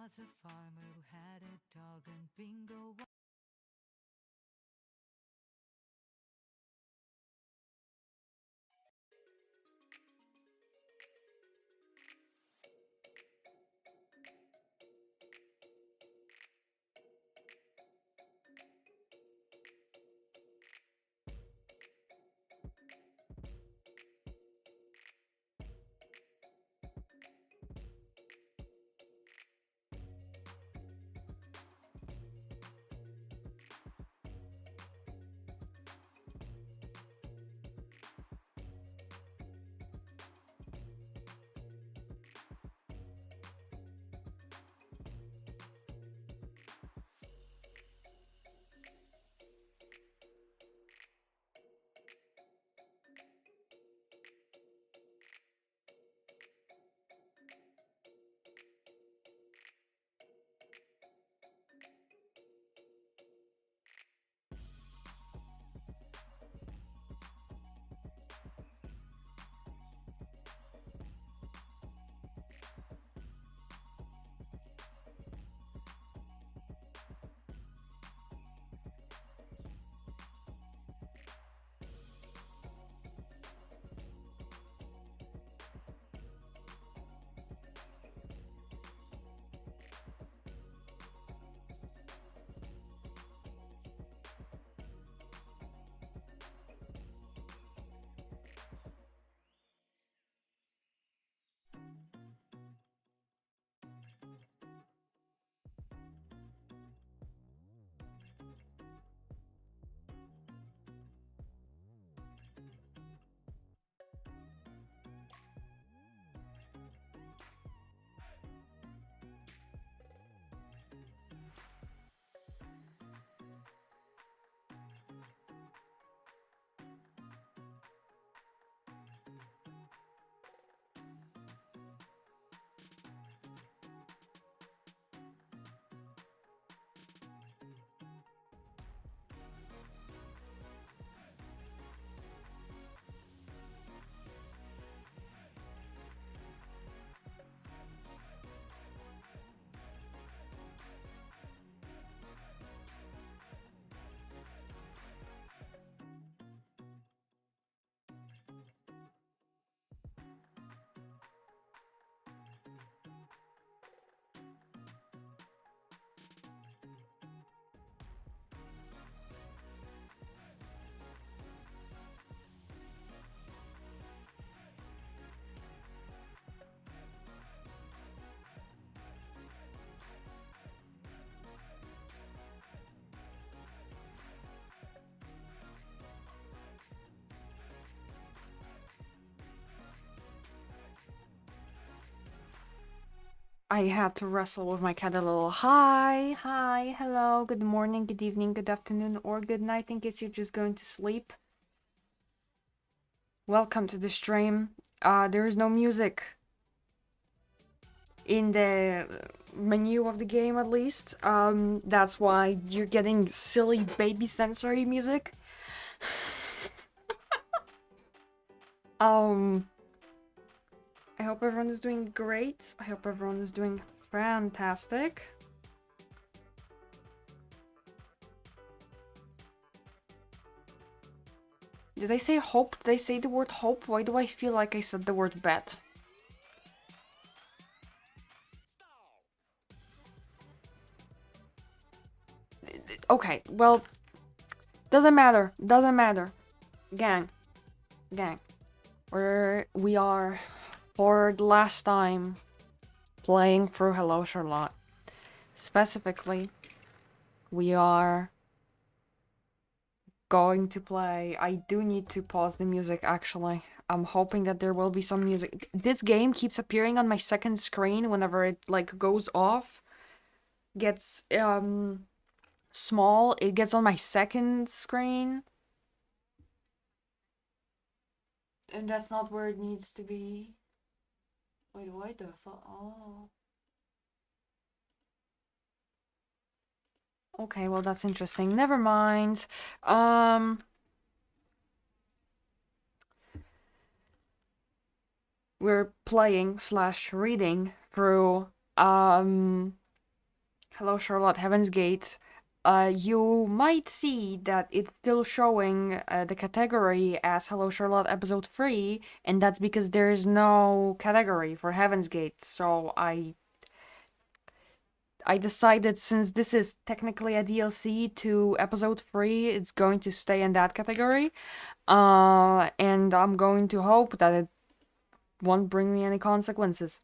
was a farmer who had a dog, and Bingo. I had to wrestle with my cat a little. Hi, hi, hello, good morning, good evening, good afternoon, or good night in case you're just going to sleep. Welcome to the stream. There is no music in the menu of the game, at least. That's why you're getting silly baby sensory music. I hope everyone is doing great. I hope everyone is doing fantastic. Did I say hope? Did I say the word hope? Why do I feel like I said the word bet? Okay, well, doesn't matter. Doesn't matter. Gang. Gang. We are, for the last time, playing through Hello Charlotte. Specifically, we are going to play... I do need to pause the music, actually. I'm hoping that there will be some music. This game keeps appearing on my second screen whenever it, like, goes off. Gets, small. It gets on my second screen. And that's not where it needs to be. Wait, what the fuck? Oh. Okay, well, that's interesting. Never mind. We're playing slash reading through, Hello, Charlotte. Heaven's Gate. You might see that it's still showing the category as Hello, Charlotte Episode 3, and that's because there is no category for Heaven's Gate. So I decided, since this is technically a DLC to Episode 3, it's going to stay in that category. And I'm going to hope that it won't bring me any consequences.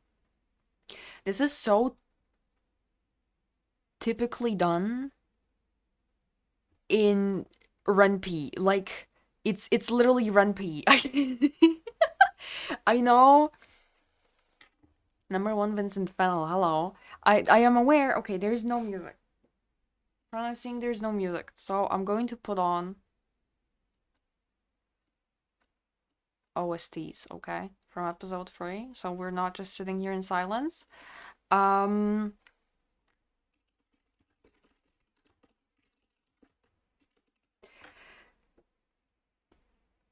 This is so typically done in Ren'Py. Like, it's literally Ren'Py. I know. Number one, Vincent Fennel. Hello. I am aware. Okay, there's no music. Promising there's no music. So I'm going to put on OSTs, okay? From episode 3. So we're not just sitting here in silence.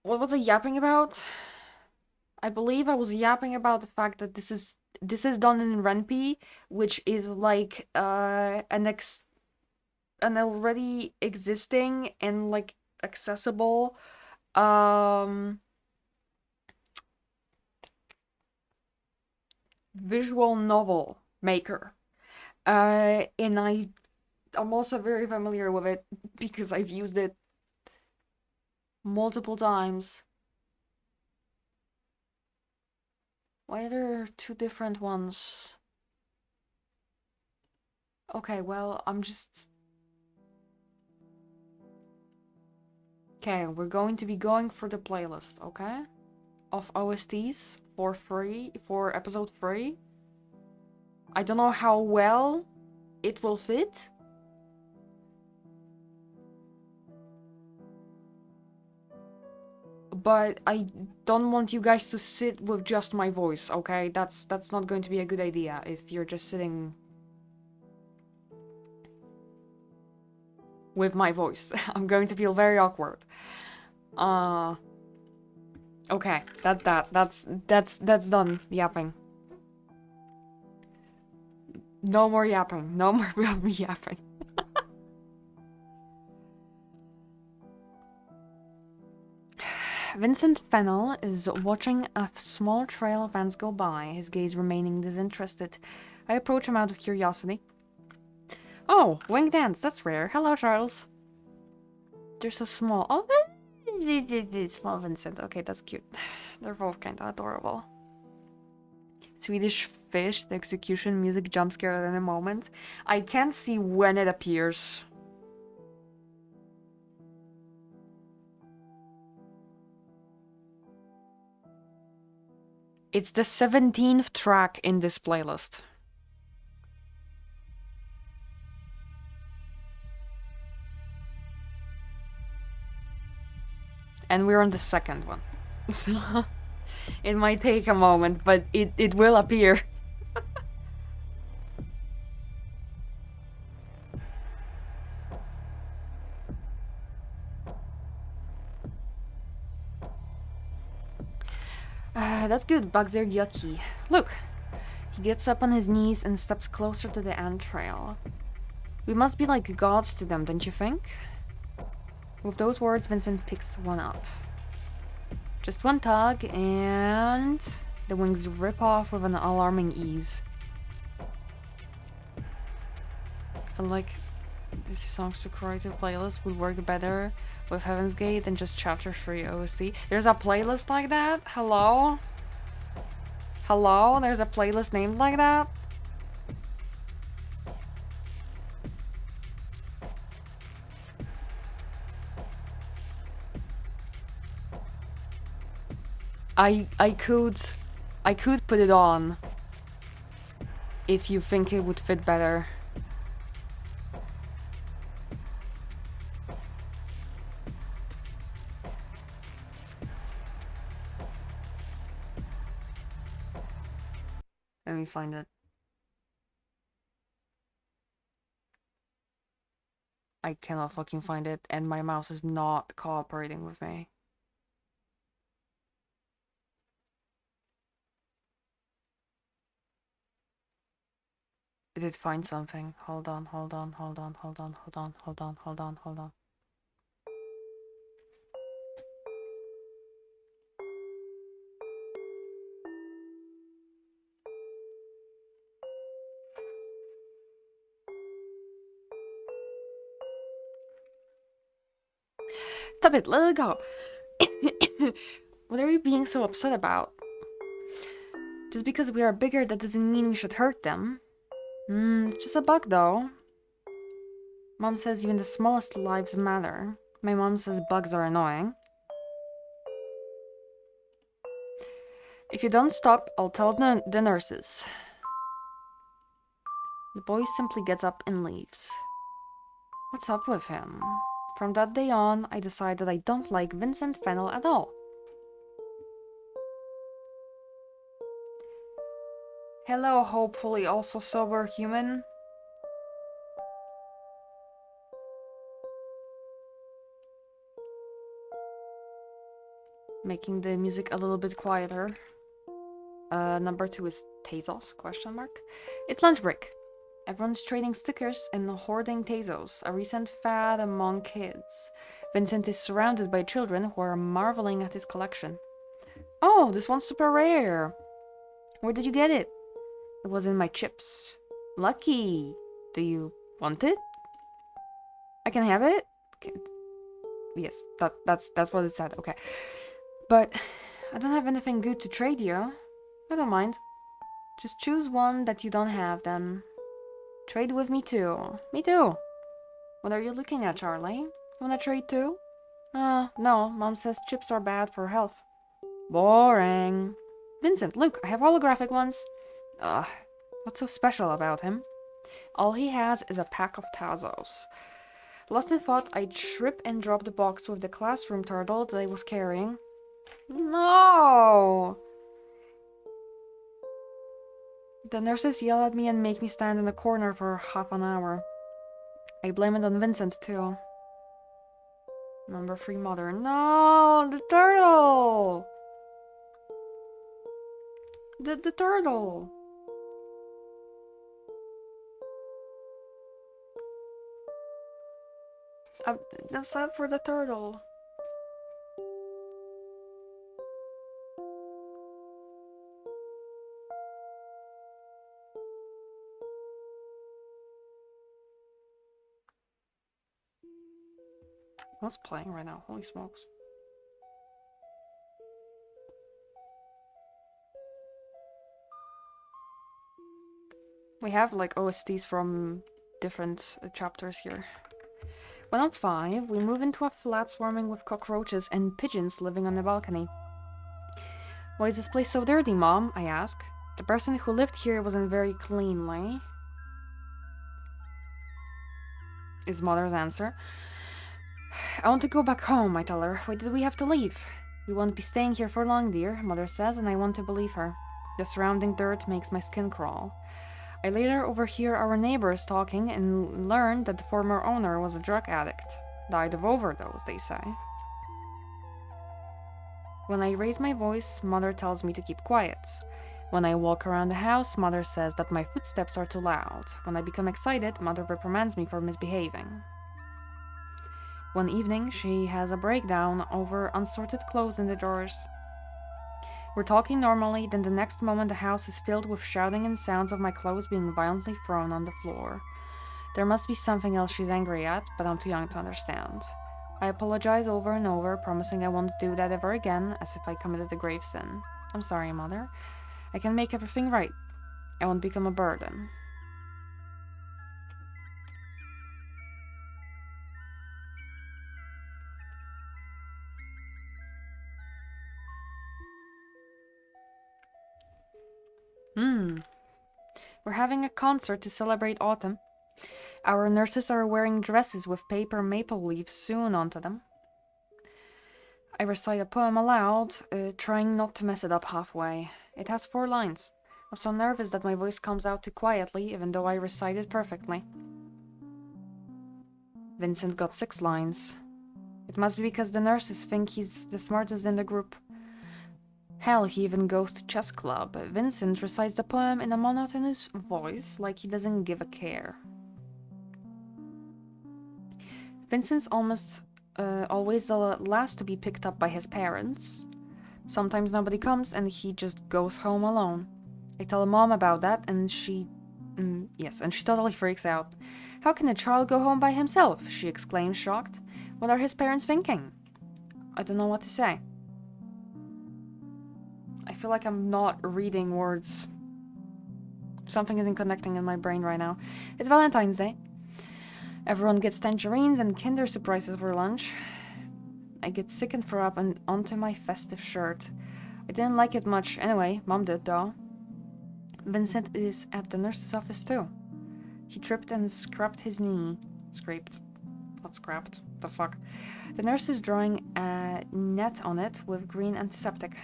What was I yapping about? I believe I was yapping about the fact that this is done in Ren'Py, which is like an already existing and like accessible visual novel maker. And I'm also very familiar with it because I've used it multiple times. Why are there two different ones? Okay, well, Okay, we're going to be going for the playlist, okay? Of OSTs for free, for episode 3. I don't know how well it will fit. But I don't want you guys to sit with just my voice, okay? That's not going to be a good idea if you're just sitting with my voice. I'm going to feel very awkward. Okay, that's that. That's done yapping. No more yapping. No more of me yapping. Vincent Fennel is watching a small trail of ants go by, his gaze remaining disinterested. I approach him out of curiosity. Oh, winged ants, that's rare. Hello, Charles. They're so small. Oh, small Vincent. Okay, that's cute. They're both kind of adorable. Swedish fish, the execution music jump scare at any moment. I can't see when it appears. It's the 17th track in this playlist. And we're on the second one. So it might take a moment, but it will appear. That's good. Bugs are yucky. Look! He gets up on his knees and steps closer to the ant trail. We must be like gods to them, don't you think? With those words, Vincent picks one up. Just one tug, and the wings rip off with an alarming ease. I feel like this Songs to Creative playlist would work better with Heaven's Gate than just Chapter 3 OST. There's a playlist like that? Hello? Hello? There's a playlist named like that? I could put it on if you think it would fit better. Let me find it. I cannot fucking find it, and my mouse is not cooperating with me. Did it find something? Hold on, hold on, hold on, hold on, hold on, hold on, hold on, hold on. Stop it, let it go. What are you being so upset about? Just because we are bigger, that doesn't mean we should hurt them. Just a bug though. Mom says even the smallest lives matter. My mom says bugs are annoying. If you don't stop, I'll tell the nurses. The boy simply gets up and leaves. What's up with him? From that day on, I decided I don't like Vincent Fennel at all. Hello, hopefully also sober human. Making the music a little bit quieter. Number 2 is Tazos, question mark. It's lunch break. Everyone's trading stickers and hoarding Tazos, a recent fad among kids. Vincent is surrounded by children who are marveling at his collection. Oh, this one's super rare. Where did you get it? It was in my chips. Lucky. Do you want it? I can have it? Yes, that's what it said. Okay. But I don't have anything good to trade you. I don't mind. Just choose one that you don't have, then. Trade with me too. Me too. What are you looking at, Charlie? Wanna trade too? No. Mom says chips are bad for health. Boring. Vincent, look, I have holographic ones. What's so special about him? All he has is a pack of Tazos. Lost in thought, I trip and drop the box with the classroom turtle that I was carrying. No! The nurses yell at me and make me stand in the corner for half an hour. I blame it on Vincent, too. Number 3 mother. No! The turtle! The turtle! I'm sad for the turtle. What's playing right now? Holy smokes. We have like OSTs from different chapters here. When I'm 5, we move into a flat swarming with cockroaches and pigeons living on the balcony. Why is this place so dirty, Mom? I ask. The person who lived here wasn't very cleanly, is Mother's answer. I want to go back home, I tell her. Why did we have to leave? We won't be staying here for long, dear, Mother says, and I want to believe her. The surrounding dirt makes my skin crawl. I later overhear our neighbors talking and learn that the former owner was a drug addict. Died of overdose, they say. When I raise my voice, Mother tells me to keep quiet. When I walk around the house, Mother says that my footsteps are too loud. When I become excited, Mother reprimands me for misbehaving. One evening, she has a breakdown over unsorted clothes in the drawers. We're talking normally, then the next moment the house is filled with shouting and sounds of my clothes being violently thrown on the floor. There must be something else she's angry at, but I'm too young to understand. I apologize over and over, promising I won't do that ever again, as if I committed a grave sin. I'm sorry, Mother. I can make everything right. I won't become a burden. We're having a concert to celebrate autumn. Our nurses are wearing dresses with paper maple leaves sewn onto them. I recite a poem aloud, trying not to mess it up halfway. It has 4 lines. I'm so nervous that my voice comes out too quietly, even though I recite it perfectly. Vincent got 6 lines. It must be because the nurses think he's the smartest in the group. Hell, he even goes to chess club. Vincent recites the poem in a monotonous voice like he doesn't give a care. Vincent's almost always the last to be picked up by his parents. Sometimes nobody comes and he just goes home alone. I tell mom about that and she totally freaks out. How can a child go home by himself? She exclaims, shocked. What are his parents thinking? I don't know what to say. I feel like I'm not reading words. Something isn't connecting in my brain right now. It's Valentine's Day. Everyone gets tangerines and Kinder surprises for lunch. I get sick and throw up and onto my festive shirt. I didn't like it much anyway. Mom did, though. Vincent is at the nurse's office, too. He tripped and scraped his knee. Scraped. What scrapped? The fuck? The nurse is drawing a net on it with green antiseptic.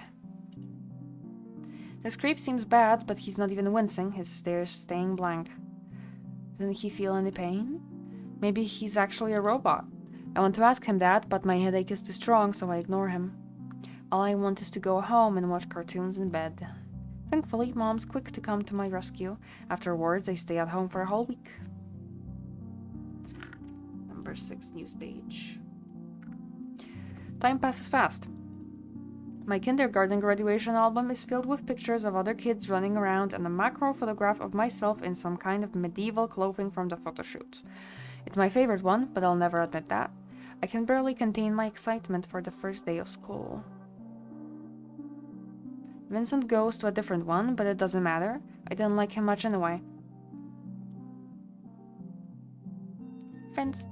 The scrape seems bad, but he's not even wincing, his stare staying blank. Doesn't he feel any pain? Maybe he's actually a robot. I want to ask him that, but my headache is too strong, so I ignore him. All I want is to go home and watch cartoons in bed. Thankfully, Mom's quick to come to my rescue. Afterwards, I stay at home for a whole week. Number 6, new stage. Time passes fast. My kindergarten graduation album is filled with pictures of other kids running around and a macro photograph of myself in some kind of medieval clothing from the photo shoot. It's my favorite one, but I'll never admit that. I can barely contain my excitement for the first day of school. Vincent goes to a different one, but it doesn't matter. I didn't like him much anyway. Friends.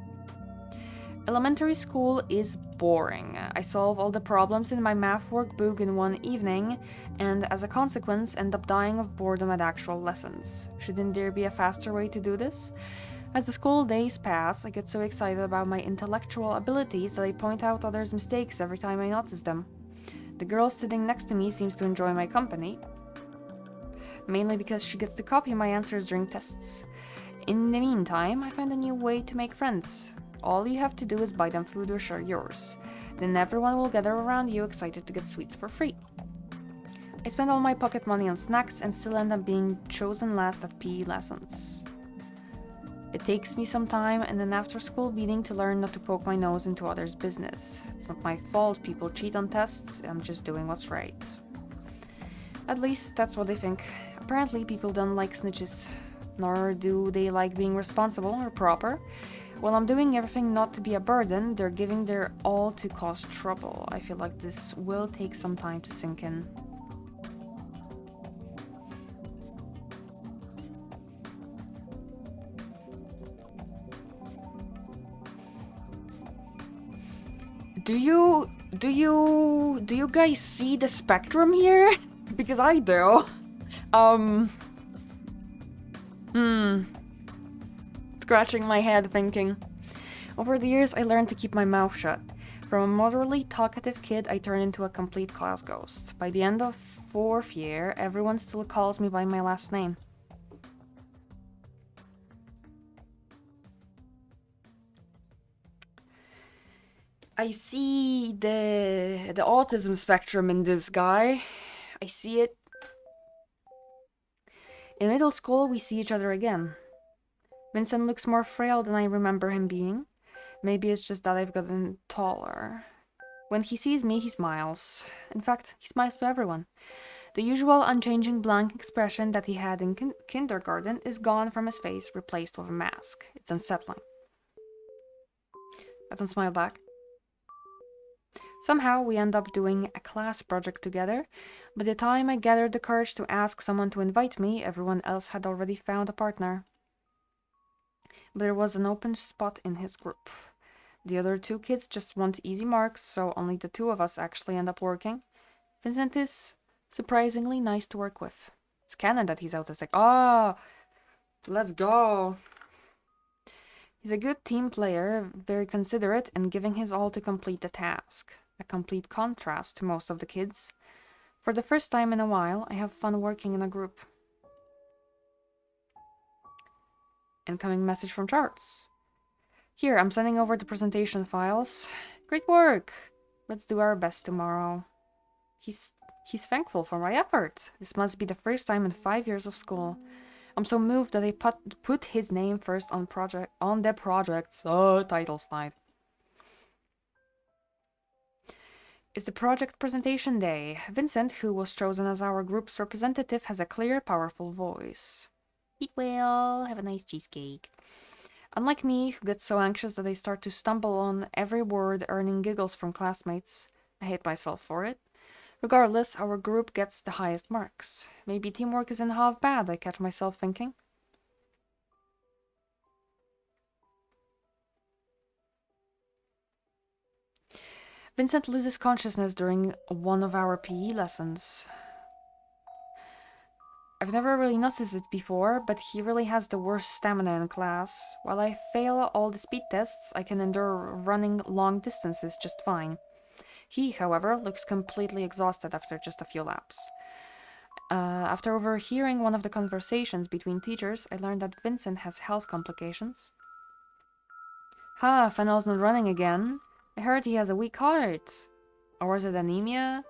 Elementary school is boring. I solve all the problems in my math workbook in one evening, and as a consequence, end up dying of boredom at actual lessons. Shouldn't there be a faster way to do this? As the school days pass, I get so excited about my intellectual abilities that I point out others' mistakes every time I notice them. The girl sitting next to me seems to enjoy my company, mainly because she gets to copy my answers during tests. In the meantime, I find a new way to make friends. All you have to do is buy them food or share yours. Then everyone will gather around you excited to get sweets for free. I spend all my pocket money on snacks and still end up being chosen last at PE lessons. It takes me some time and an after-school beating to learn not to poke my nose into others' business. It's not my fault people cheat on tests, I'm just doing what's right. At least that's what they think. Apparently people don't like snitches, nor do they like being responsible or proper. While I'm doing everything not to be a burden, they're giving their all to cause trouble. I feel like this will take some time to sink in. Do you guys see the spectrum here? Because I do. Scratching my head thinking. Over the years, I learned to keep my mouth shut. From a moderately talkative kid, I turned into a complete class ghost. By the end of 4th year, everyone still calls me by my last name. I see the autism spectrum in this guy. I see it. In middle school, we see each other again. Vincent looks more frail than I remember him being. Maybe it's just that I've gotten taller. When he sees me, he smiles. In fact, he smiles to everyone. The usual unchanging blank expression that he had in kindergarten is gone from his face, replaced with a mask. It's unsettling. I don't smile back. Somehow, we end up doing a class project together. By the time I gathered the courage to ask someone to invite me, everyone else had already found a partner. But there was an open spot in his group. The other 2 kids just want easy marks, so only the 2 of us actually end up working. Vincent is surprisingly nice to work with. It's canon that he's autistic. Oh, let's go. He's a good team player, very considerate, and giving his all to complete the task. A complete contrast to most of the kids. For the first time in a while, I have fun working in a group. Incoming message from Charles. Here, I'm sending over the presentation files. Great work! Let's do our best tomorrow. He's thankful for my effort. This must be the first time in 5 years of school. I'm so moved that I put his name first on the project's title slide. It's the project presentation day. Vincent, who was chosen as our group's representative, has a clear, powerful voice. Eat well, have a nice cheesecake. Unlike me, who gets so anxious that I start to stumble on every word, earning giggles from classmates, I hate myself for it. Regardless, our group gets the highest marks. Maybe teamwork isn't half bad, I catch myself thinking. Vincent loses consciousness during one of our PE lessons. I've never really noticed it before, but he really has the worst stamina in class. While I fail all the speed tests, I can endure running long distances just fine. He, however, looks completely exhausted after just a few laps. After overhearing one of the conversations between teachers, I learned that Vincent has health complications. Fennel's not running again. I heard he has a weak heart. Or is it anemia?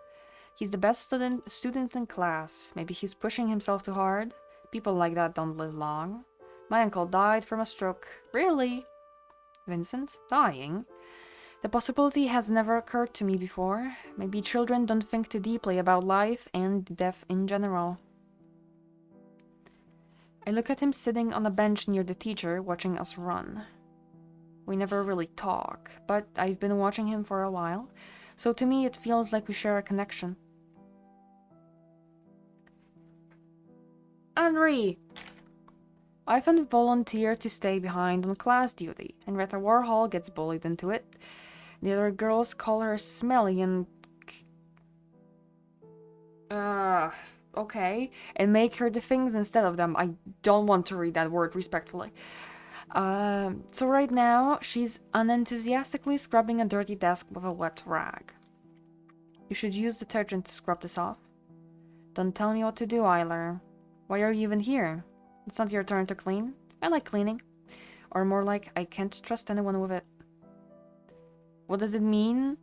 He's the best student in class. Maybe he's pushing himself too hard. People like that don't live long. My uncle died from a stroke. Really? Vincent? Dying? The possibility has never occurred to me before. Maybe children don't think too deeply about life and death in general. I look at him sitting on a bench near the teacher, watching us run. We never really talk, but I've been watching him for a while, so to me it feels like we share a connection. Henry! Ivan volunteered to stay behind on class duty, and Retta Warhol gets bullied into it. The other girls call her smelly and... okay. And make her the things instead of them. I don't want to read that word respectfully. So right now, she's unenthusiastically scrubbing a dirty desk with a wet rag. You should use detergent to scrub this off. Don't tell me what to do, Eiler. Why are you even here? It's not your turn to clean. I like cleaning. Or more like, I can't trust anyone with it. What does it mean?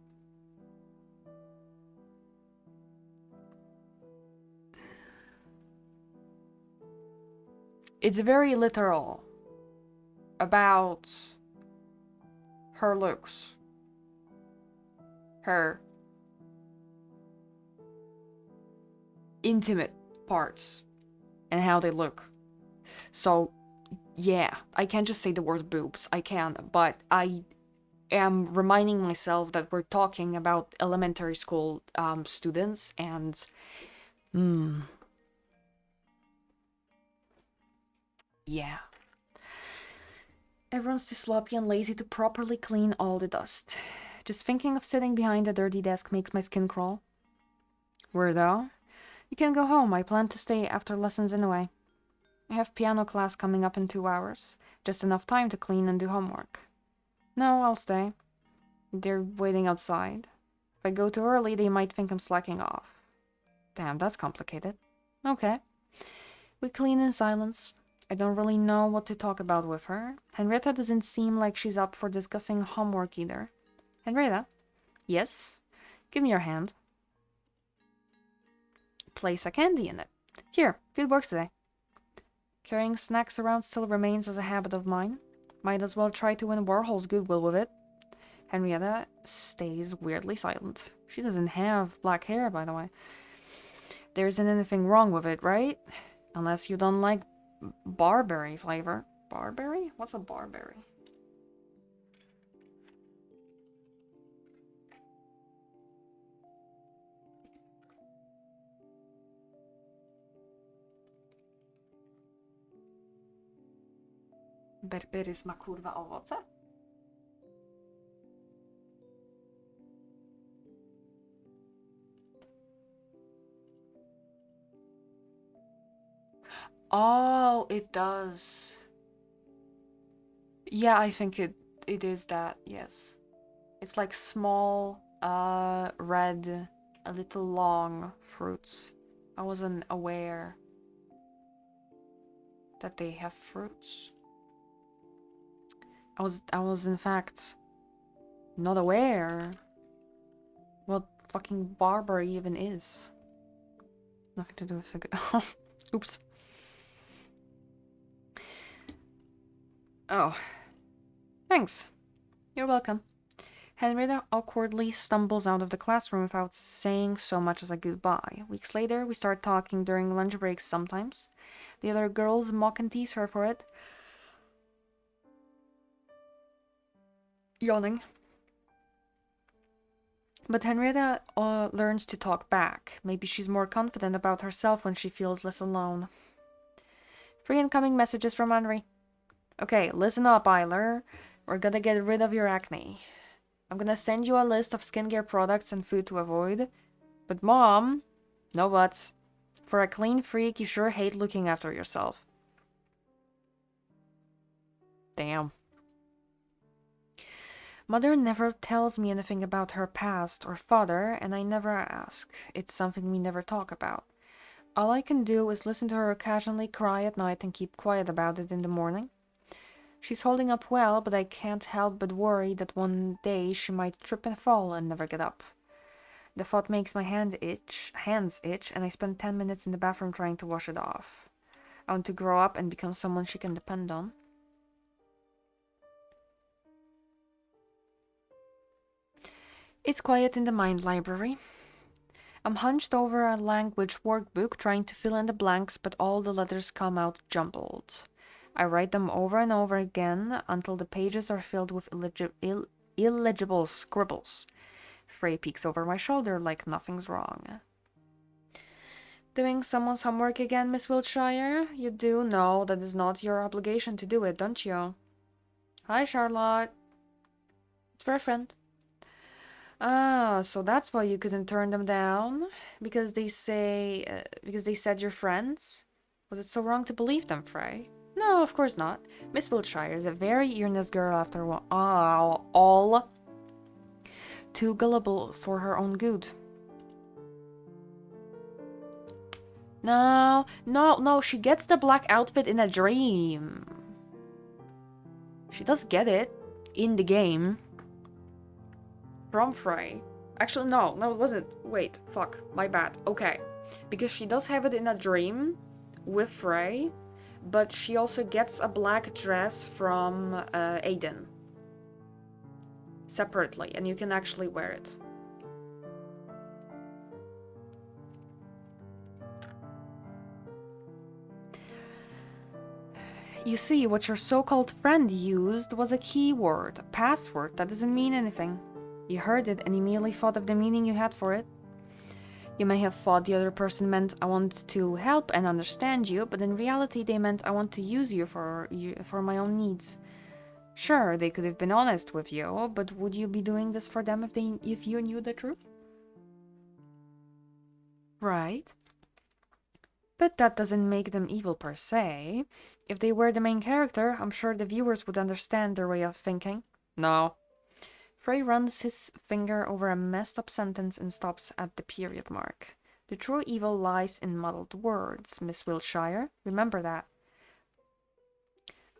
It's very literal. About her looks. Her intimate parts. And how they look. So, yeah, I can't just say the word boobs. I can, but I am reminding myself that we're talking about elementary school students and... yeah. Everyone's too sloppy and lazy to properly clean all the dust. Just thinking of sitting behind a dirty desk makes my skin crawl. Weirdo. You can go home. I plan to stay after lessons anyway. I have piano class coming up in 2 hours. Just enough time to clean and do homework. No, I'll stay. They're waiting outside. If I go too early, they might think I'm slacking off. Damn, that's complicated. Okay. We clean in silence. I don't really know what to talk about with her. Henrietta doesn't seem like she's up for discussing homework either. Henrietta? Yes? Give me your hand. Place a candy in it. Here, good work today. Carrying snacks around still remains as a habit of mine. Might as well try to win Warhol's goodwill with it. Henrietta stays weirdly silent. She doesn't have black hair, by the way. There isn't anything wrong with it, right? Unless you don't like barberry flavor. Barberry? What's a barberry? Berberis ma kurwa owoce? Oh, it does. Yeah, I think it is that, yes. It's like small, red, a little long fruits. I wasn't aware that they have fruits. I was in fact not aware what fucking barber even is. Nothing to do with figure. Oops. Oh. Thanks. You're welcome. Henrietta awkwardly stumbles out of the classroom without saying so much as a goodbye. Weeks later, we start talking during lunch breaks sometimes. The other girls mock and tease her for it. Yawning. But Henrietta learns to talk back. Maybe she's more confident about herself when she feels less alone. 3 incoming messages from Henry. Okay, listen up, Eiler. We're gonna get rid of your acne. I'm gonna send you a list of skincare products and food to avoid. But Mom, no buts. For a clean freak, you sure hate looking after yourself. Damn. Mother never tells me anything about her past or father, and I never ask. It's something we never talk about. All I can do is listen to her occasionally cry at night and keep quiet about it in the morning. She's holding up well, but I can't help but worry that one day she might trip and fall and never get up. The thought makes my hands itch, and I spend 10 minutes in the bathroom trying to wash it off. I want to grow up and become someone she can depend on. It's quiet in the mind library. I'm hunched over a language workbook trying to fill in the blanks, but all the letters come out jumbled. I write them over and over again until the pages are filled with illegible scribbles. Frey peeks over my shoulder like nothing's wrong. Doing someone's homework again, Miss Wiltshire? You do know that it's not your obligation to do it, don't you? Hi, Charlotte. It's for a friend. Ah, so that's why you couldn't turn them down? Because they said you're friends? Was it so wrong to believe them, Frey? No, of course not. Miss Wiltshire is a very earnest girl after all too gullible for her own good. No, she gets the black outfit in a dream. She does get it in the game. From Frey. Actually, no, it wasn't. Wait, fuck, my bad. Okay. Because she does have it in a dream with Frey, but she also gets a black dress from Aiden. Separately, and you can actually wear it. You see, what your so-called friend used was a keyword, a password that doesn't mean anything. You heard it and immediately thought of the meaning you had for it. You may have thought the other person meant I want to help and understand you, but in reality they meant I want to use you for my own needs. Sure, they could have been honest with you, but would you be doing this for them if you knew the truth? Right. But that doesn't make them evil per se. If they were the main character, I'm sure the viewers would understand their way of thinking. No. Frey runs his finger over a messed up sentence and stops at the period mark. The true evil lies in muddled words, Miss Wiltshire. Remember that.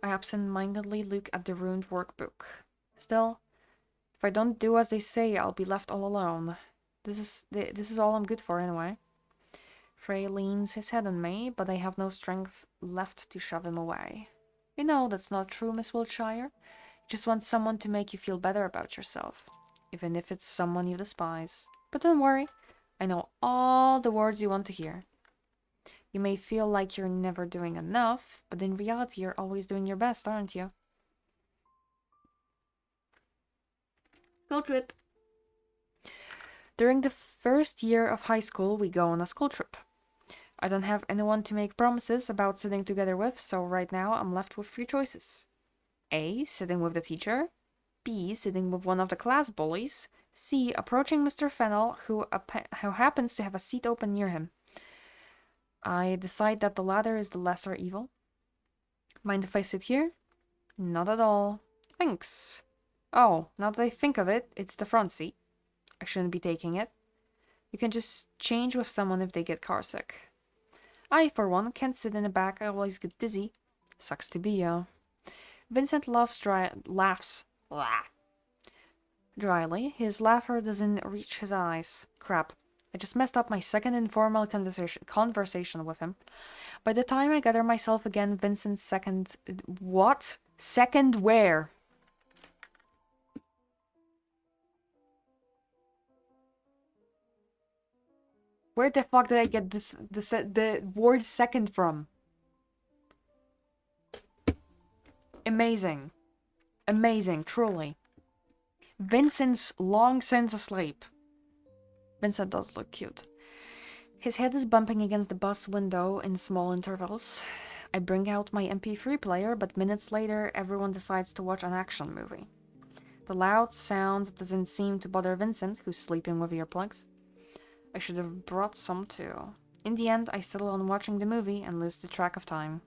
I absent-mindedly look at the ruined workbook. Still, if I don't do as they say, I'll be left all alone. This is all I'm good for anyway. Frey leans his head on me, but I have no strength left to shove him away. You know that's not true, Miss Wiltshire. You just want someone to make you feel better about yourself, even if it's someone you despise. But don't worry, I know all the words you want to hear. You may feel like you're never doing enough, but in reality you're always doing your best, aren't you? School trip. During the first year of high school, we go on a school trip. I don't have anyone to make promises about sitting together with, so right now I'm left with 3 choices. A. Sitting with the teacher. B. Sitting with one of the class bullies. C. Approaching Mr. Fennel, who happens to have a seat open near him. I decide that the latter is the lesser evil. Mind if I sit here? Not at all. Thanks. Oh, now that I think of it, it's the front seat. I shouldn't be taking it. You can just change with someone if they get carsick. I, for one, can't sit in the back. I always get dizzy. Sucks to be you. Vincent laughs. dryly. His laughter doesn't reach his eyes. Crap. I just messed up my second informal conversation with him. By the time I gather myself again, Vincent's second... What? Second where? Where the fuck did I get the word second from? Amazing. Amazing, truly. Vincent's long since asleep. Vincent does look cute. His head is bumping against the bus window in small intervals. I bring out my MP3 player, but minutes later, everyone decides to watch an action movie. The loud sound doesn't seem to bother Vincent, who's sleeping with earplugs. I should have brought some too. In the end, I settle on watching the movie and lose the track of time.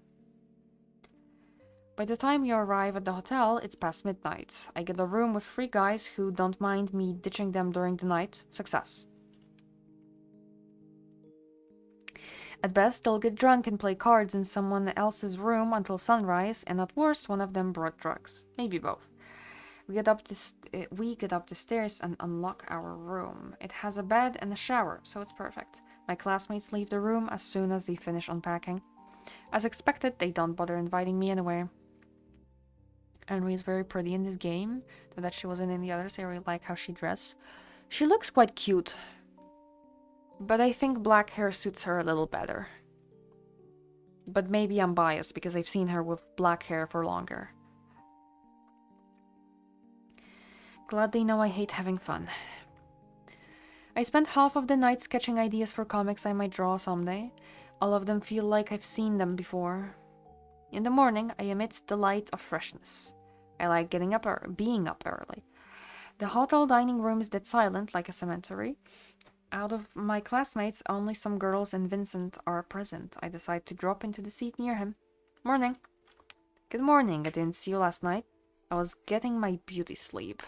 By the time you arrive at the hotel, it's past midnight. I get a room with 3 guys who don't mind me ditching them during the night. Success. At best, they'll get drunk and play cards in someone else's room until sunrise, and at worst, one of them brought drugs. Maybe both. We get up the stairs and unlock our room. It has a bed and a shower, so it's perfect. My classmates leave the room as soon as they finish unpacking. As expected, they don't bother inviting me anywhere. Henry is very pretty in this game, though that she wasn't in the others. I really like how she dresses. She looks quite cute, but I think black hair suits her a little better. But maybe I'm biased because I've seen her with black hair for longer. Glad they know I hate having fun. I spent half of the night sketching ideas for comics I might draw someday. All of them feel like I've seen them before. In the morning, I emit the light of freshness. I like being up early. The hotel dining room is dead silent, like a cemetery. Out of my classmates, only some girls and Vincent are present. I decide to drop into the seat near him. Morning. Good morning. I didn't see you last night. I was getting my beauty sleep.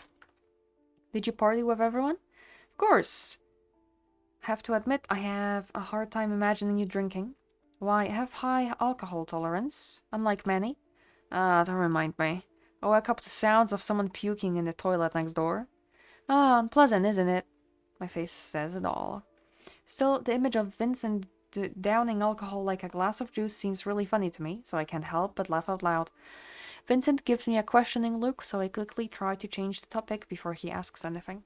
Did you party with everyone? Of course. Have to admit, I have a hard time imagining you drinking. Why, I have high alcohol tolerance, unlike many. Don't remind me. I woke up to sounds of someone puking in the toilet next door. Unpleasant, isn't it? My face says it all. Still, the image of Vincent downing alcohol like a glass of juice seems really funny to me, so I can't help but laugh out loud. Vincent gives me a questioning look, so I quickly try to change the topic before he asks anything.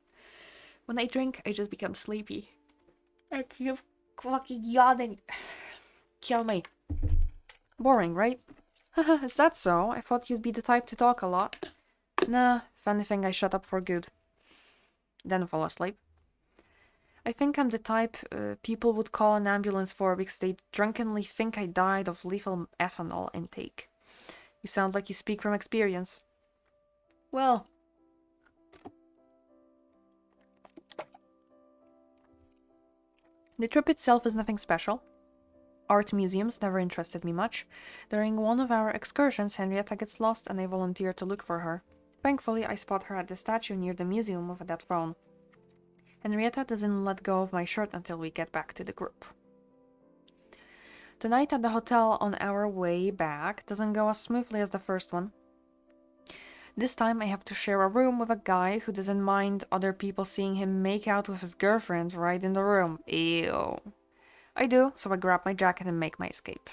When I drink, I just become sleepy. I keep fucking yawning. Kill me. Boring, right? Haha, is that so? I thought you'd be the type to talk a lot. Nah, if anything, I shut up for good. Then fall asleep. I think I'm the type people would call an ambulance for because they drunkenly think I died of lethal ethanol intake. You sound like you speak from experience. Well, the trip itself is nothing special. Art museums never interested me much. During one of our excursions, Henrietta gets lost and I volunteer to look for her. Thankfully, I spot her at the statue near the museum with a dead phone. Henrietta doesn't let go of my shirt until we get back to the group. The night at the hotel on our way back doesn't go as smoothly as the first one. This time I have to share a room with a guy who doesn't mind other people seeing him make out with his girlfriend right in the room. Ew. I do, so I grab my jacket and make my escape.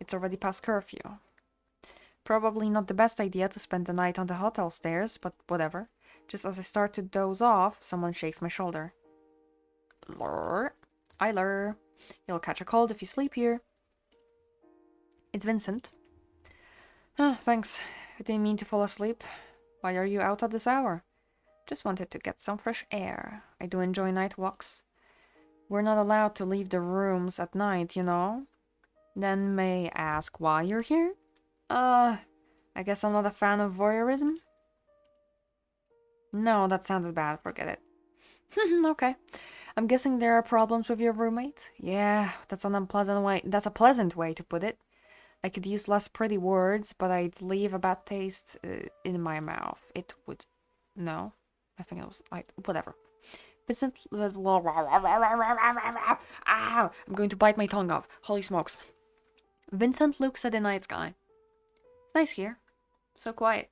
It's already past curfew. Probably not the best idea to spend the night on the hotel stairs, but whatever. Just as I start to doze off, someone shakes my shoulder. Lure. Lure. You'll catch a cold if you sleep here. It's Vincent. Thanks. I didn't mean to fall asleep. Why are you out at this hour? Just wanted to get some fresh air. I do enjoy night walks. We're not allowed to leave the rooms at night, you know? Then may I ask why you're here? I guess I'm not a fan of voyeurism? No, that sounded bad. Forget it. Okay. I'm guessing there are problems with your roommate? Yeah, that's an unpleasant way. That's a pleasant way to put it. I could use less pretty words, but I'd leave a bad taste in my mouth. It would... No. I think it was... whatever. Vincent... Ah, I'm going to bite my tongue off. Holy smokes. Vincent looks at the night sky. It's nice here. So quiet.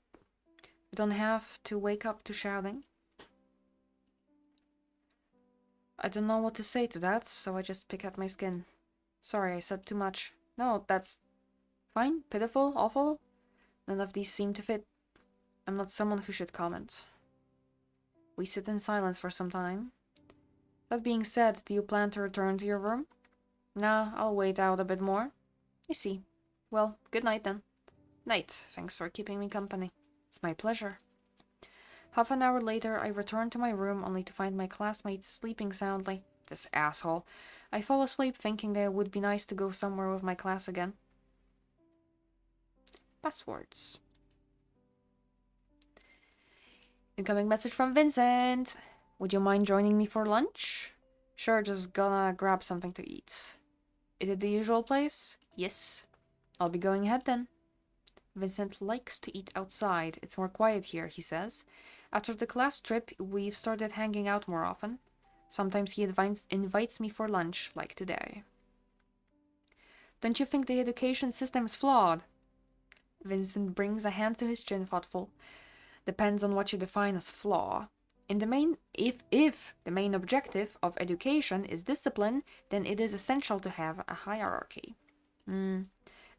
You don't have to wake up to shouting. I don't know what to say to that, so I just pick at my skin. Sorry, I said too much. No, that's fine, pitiful, awful. None of these seem to fit. I'm not someone who should comment. We sit in silence for some time. That being said, do you plan to return to your room? Nah, I'll wait out a bit more. I see. Well, good night then. Night. Thanks for keeping me company. It's my pleasure. Half an hour later, I return to my room only to find my classmates sleeping soundly. This asshole. I fall asleep thinking that it would be nice to go somewhere with my class again. Passwords. Incoming message from Vincent. Would you mind joining me for lunch? Sure, just gonna grab something to eat. Is it the usual place? Yes. I'll be going ahead then. Vincent likes to eat outside. It's more quiet here, he says. After the class trip, we've started hanging out more often. Sometimes he invites me for lunch, like today. Don't you think the education system is flawed? Vincent brings a hand to his chin, thoughtful. Depends on what you define as flaw. In the main, if the main objective of education is discipline, then it is essential to have a hierarchy. I'm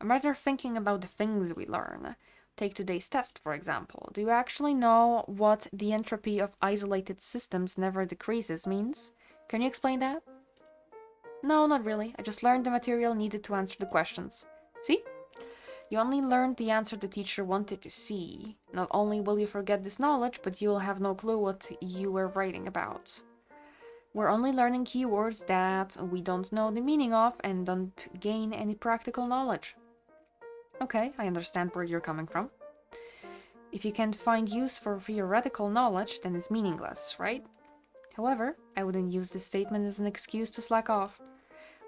rather thinking about the things we learn. Take today's test, for example. Do you actually know what the entropy of isolated systems never decreases means? Can you explain that? No, not really. I just learned the material needed to answer the questions. See? You only learned the answer the teacher wanted to see. Not only will you forget this knowledge, but you'll have no clue what you were writing about. We're only learning keywords that we don't know the meaning of and don't gain any practical knowledge. Okay, I understand where you're coming from. If you can't find use for theoretical knowledge, then it's meaningless, right? However, I wouldn't use this statement as an excuse to slack off.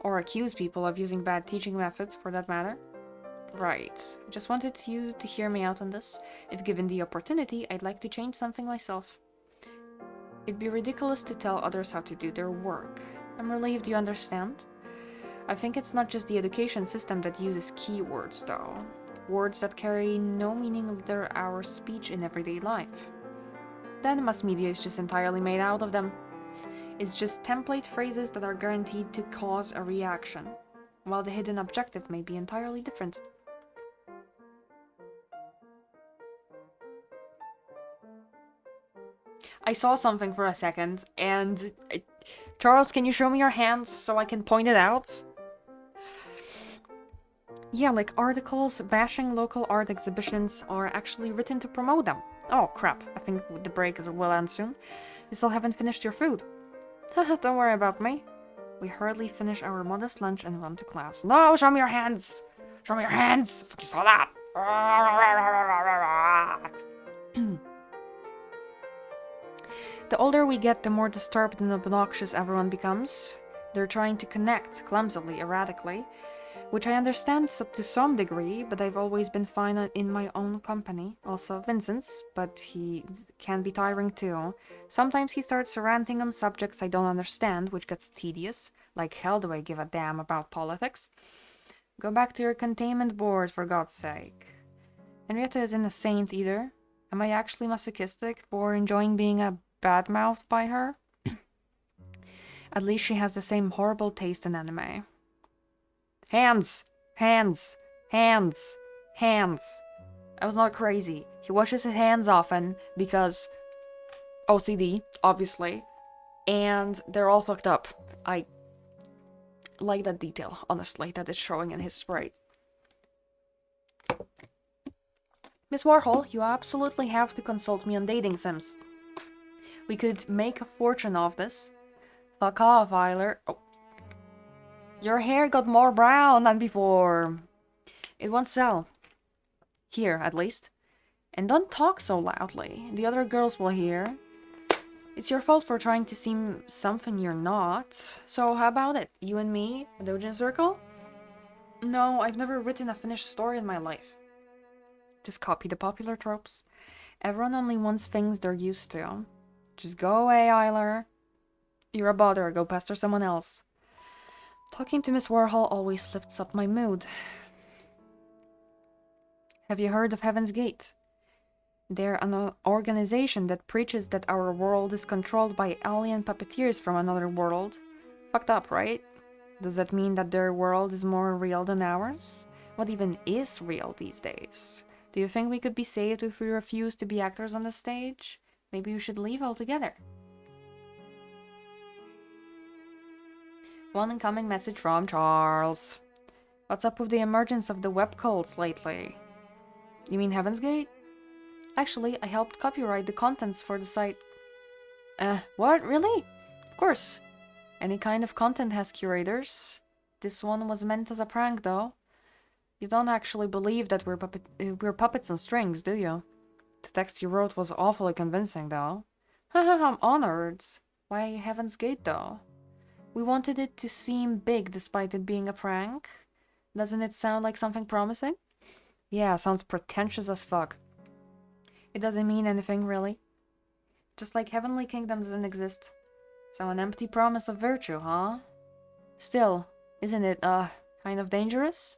Or accuse people of using bad teaching methods, for that matter. Right. Just wanted you to hear me out on this. If given the opportunity, I'd like to change something myself. It'd be ridiculous to tell others how to do their work. I'm relieved you understand. I think it's not just the education system that uses keywords, though. Words that carry no meaning litter our speech in everyday life. Then mass media is just entirely made out of them. It's just template phrases that are guaranteed to cause a reaction, while the hidden objective may be entirely different. I saw something for a second, and... Charles, can you show me your hands so I can point it out? Yeah, like articles bashing local art exhibitions are actually written to promote them. Oh, crap. I think the break is well end soon. You still haven't finished your food. Haha, don't worry about me. We hurriedly finish our modest lunch and run to class. No, show me your hands! Show me your hands! Fuck, you saw that! The older we get, the more disturbed and obnoxious everyone becomes. They're trying to connect, clumsily, erratically, which I understand to some degree, but I've always been fine in my own company. Also Vincent's, but he can be tiring too. Sometimes he starts ranting on subjects I don't understand, which gets tedious. Like hell do I give a damn about politics? Go back to your containment board, for God's sake. Henrietta isn't a saint either. Am I actually masochistic for enjoying being a badmouthed by her? At least she has the same horrible taste in anime. Hands! Hands! Hands! Hands! I was not crazy. He washes his hands often because OCD, obviously, and they're all fucked up. I like that detail, honestly, that is showing in his sprite. Miss Warhol, you absolutely have to consult me on dating sims. We could make a fortune off this. Fuck off, Eiler. Oh. Your hair got more brown than before. It won't sell. Here, at least. And don't talk so loudly. The other girls will hear. It's your fault for trying to seem something you're not. So how about it? You and me? A doujin circle? No, I've never written a finished story in my life. Just copy the popular tropes. Everyone only wants things they're used to. Just go away, Eiler. You're a bother. Go pester someone else. Talking to Miss Warhol always lifts up my mood. Have you heard of Heaven's Gate? They're an organization that preaches that our world is controlled by alien puppeteers from another world. Fucked up, right? Does that mean that their world is more real than ours? What even is real these days? Do you think we could be saved if we refuse to be actors on the stage? Maybe we should leave altogether. One incoming message from Charles. What's up with the emergence of the web cults lately? You mean Heaven's Gate? Actually, I helped copyright the contents for the site. What? Really? Of course. Any kind of content has curators. This one was meant as a prank, though. You don't actually believe that we're puppets on strings, do you? The text you wrote was awfully convincing, though. Haha, I'm honored. Why Heaven's Gate, though? We wanted it to seem big despite it being a prank. Doesn't it sound like something promising? Yeah, sounds pretentious as fuck. It doesn't mean anything, really. Just like Heavenly Kingdom doesn't exist. So an empty promise of virtue, huh? Still, isn't it, kind of dangerous?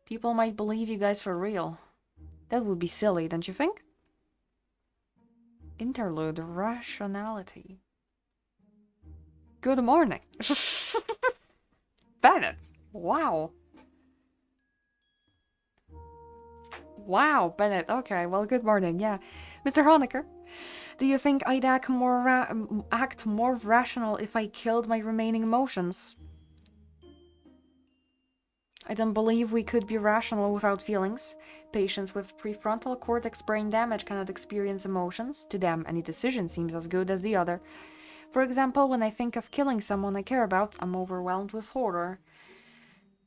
People might believe you guys for real. That would be silly, don't you think? Interlude rationality. Good morning. Bennett. Wow. Wow, Bennett. Okay, well, good morning. Yeah. Mr. Honecker, do you think I'd act more rational if I killed my remaining emotions? I don't believe we could be rational without feelings. Patients with prefrontal cortex brain damage cannot experience emotions. To them, any decision seems as good as the other. For example, when I think of killing someone I care about, I'm overwhelmed with horror.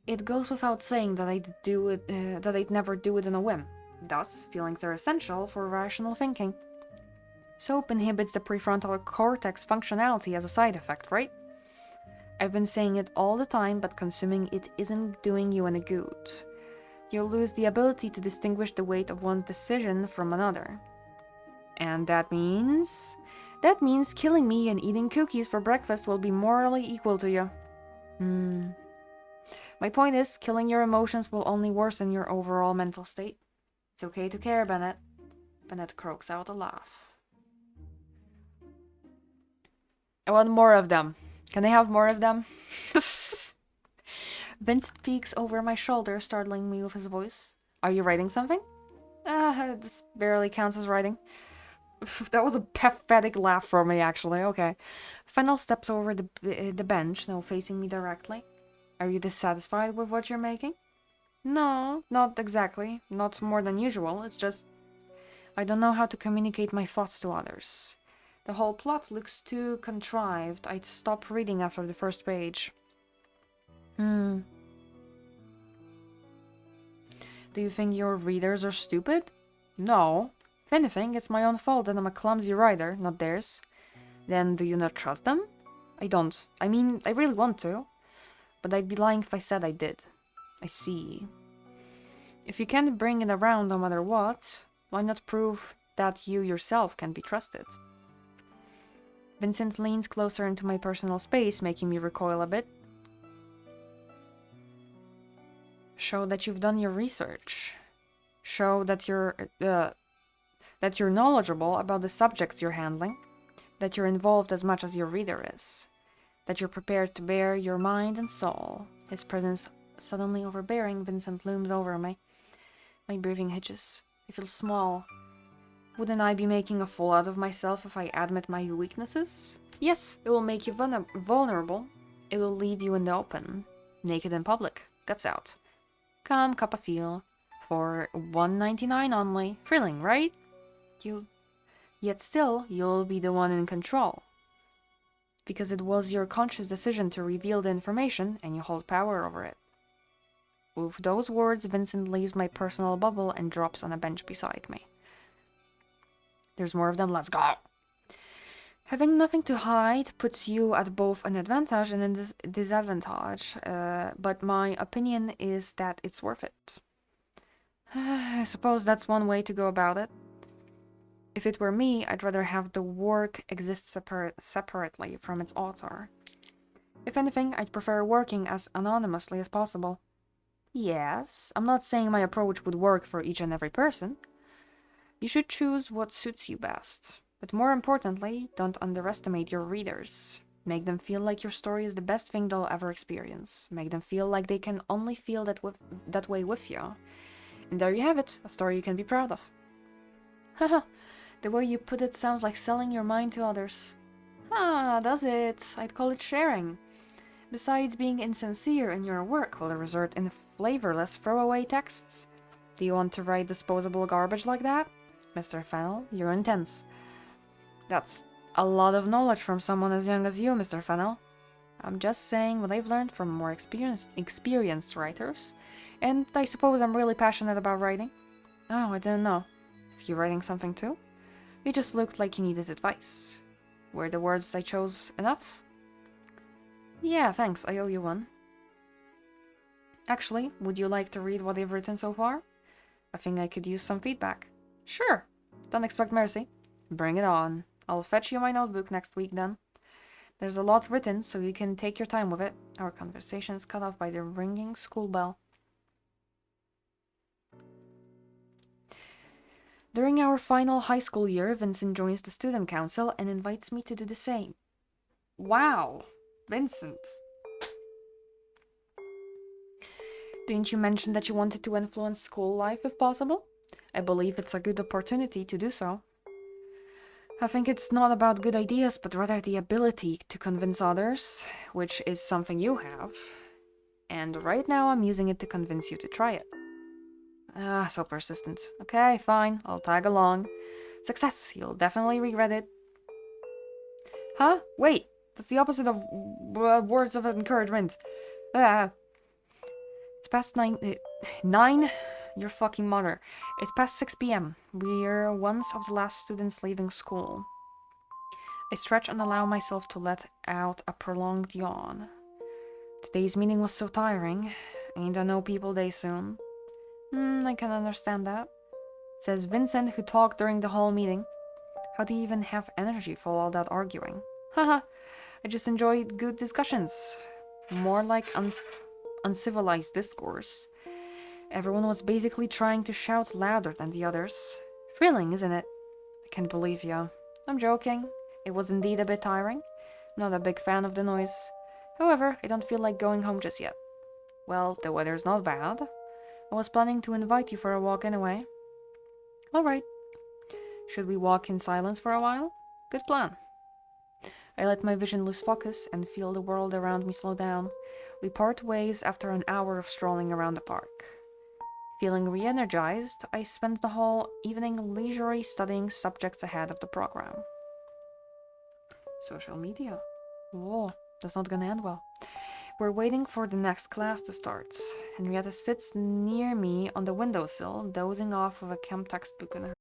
It goes without saying that I'd never do it on a whim. Thus, feelings are essential for rational thinking. Soap inhibits the prefrontal cortex functionality as a side effect, right? I've been saying it all the time, but consuming it isn't doing you any good. You'll lose the ability to distinguish the weight of one decision from another. And that means? That means killing me and eating cookies for breakfast will be morally equal to you. My point is, killing your emotions will only worsen your overall mental state. It's okay to care, Bennett. Bennett croaks out a laugh. I want more of them. Can I have more of them? Vincent peeks over my shoulder, startling me with his voice. Are you writing something? This barely counts as writing. That was a pathetic laugh from me, actually. Okay. Fennel steps over the bench, now facing me directly. Are you dissatisfied with what you're making? No, not exactly. Not more than usual. It's just I don't know how to communicate my thoughts to others. The whole plot looks too contrived. I'd stop reading after the first page. Do you think your readers are stupid? No. If anything, it's my own fault that I'm a clumsy writer, not theirs. Then do you not trust them? I don't. I mean, I really want to. But I'd be lying if I said I did. I see. If you can't bring it around no matter what, why not prove that you yourself can be trusted? Vincent leans closer into my personal space, making me recoil a bit. Show that you've done your research. Show that you're knowledgeable about the subjects you're handling. That you're involved as much as your reader is. That you're prepared to bare your mind and soul. His presence suddenly overbearing, Vincent looms over me. My breathing hitches. I feel small. Wouldn't I be making a fool out of myself if I admit my weaknesses? Yes, it will make you vulnerable. It will leave you in the open. Naked in public. Guts out. Come, cup of feel. For $1.99 only. Thrilling, right? Yet still, you'll be the one in control. Because it was your conscious decision to reveal the information, and you hold power over it. With those words, Vincent leaves my personal bubble and drops on a bench beside me. There's more of them, let's go! Having nothing to hide puts you at both an advantage and a disadvantage, but my opinion is that it's worth it. I suppose that's one way to go about it. If it were me, I'd rather have the work exist separately from its author. If anything, I'd prefer working as anonymously as possible. Yes, I'm not saying my approach would work for each and every person. You should choose what suits you best. But more importantly, don't underestimate your readers. Make them feel like your story is the best thing they'll ever experience. Make them feel like they can only feel that way with you. And there you have it, a story you can be proud of. Haha, the way you put it sounds like selling your mind to others. Ah, does it? I'd call it sharing. Besides being insincere in your work will result in flavorless throwaway texts. Do you want to write disposable garbage like that? Mr. Fennel, you're intense. That's a lot of knowledge from someone as young as you, Mr. Fennel. I'm just saying what I've learned from more experienced writers. And I suppose I'm really passionate about writing. Oh, I didn't know. Is he writing something too? You just looked like you needed advice. Were the words I chose enough? Yeah, thanks, I owe you one. Actually, would you like to read what I've written so far? I think I could use some feedback. Sure. Don't expect mercy. Bring it on. I'll fetch you my notebook next week then. There's a lot written, so you can take your time with it. Our conversation is cut off by the ringing school bell. During our final high school year, Vincent joins the student council and invites me to do the same. Wow, Vincent. Didn't you mention that you wanted to influence school life if possible? I believe it's a good opportunity to do so. I think it's not about good ideas, but rather the ability to convince others, which is something you have. And right now I'm using it to convince you to try it. Ah, so persistent. Okay, fine, I'll tag along. Success, you'll definitely regret it. Huh? Wait, that's the opposite of words of encouragement. Ah. It's past 9... 9? Your fucking mother. It's past 6 p.m. We're one of the last students leaving school. I stretch and allow myself to let out a prolonged yawn. Today's meeting was so tiring. Ain't a no people day soon. I can understand that. Says Vincent, who talked during the whole meeting. How do you even have energy for all that arguing? Haha, I just enjoyed good discussions. More like uncivilized discourse. Everyone was basically trying to shout louder than the others. Thrilling, isn't it? I can't believe you. I'm joking. It was indeed a bit tiring. Not a big fan of the noise. However, I don't feel like going home just yet. Well, the weather's not bad. I was planning to invite you for a walk anyway. Alright. Should we walk in silence for a while? Good plan. I let my vision lose focus and feel the world around me slow down. We part ways after an hour of strolling around the park. Feeling re-energized, I spent the whole evening leisurely studying subjects ahead of the program. Social media. Whoa, that's not gonna end well. We're waiting for the next class to start. Henrietta sits near me on the windowsill, dozing off with a chem textbook in her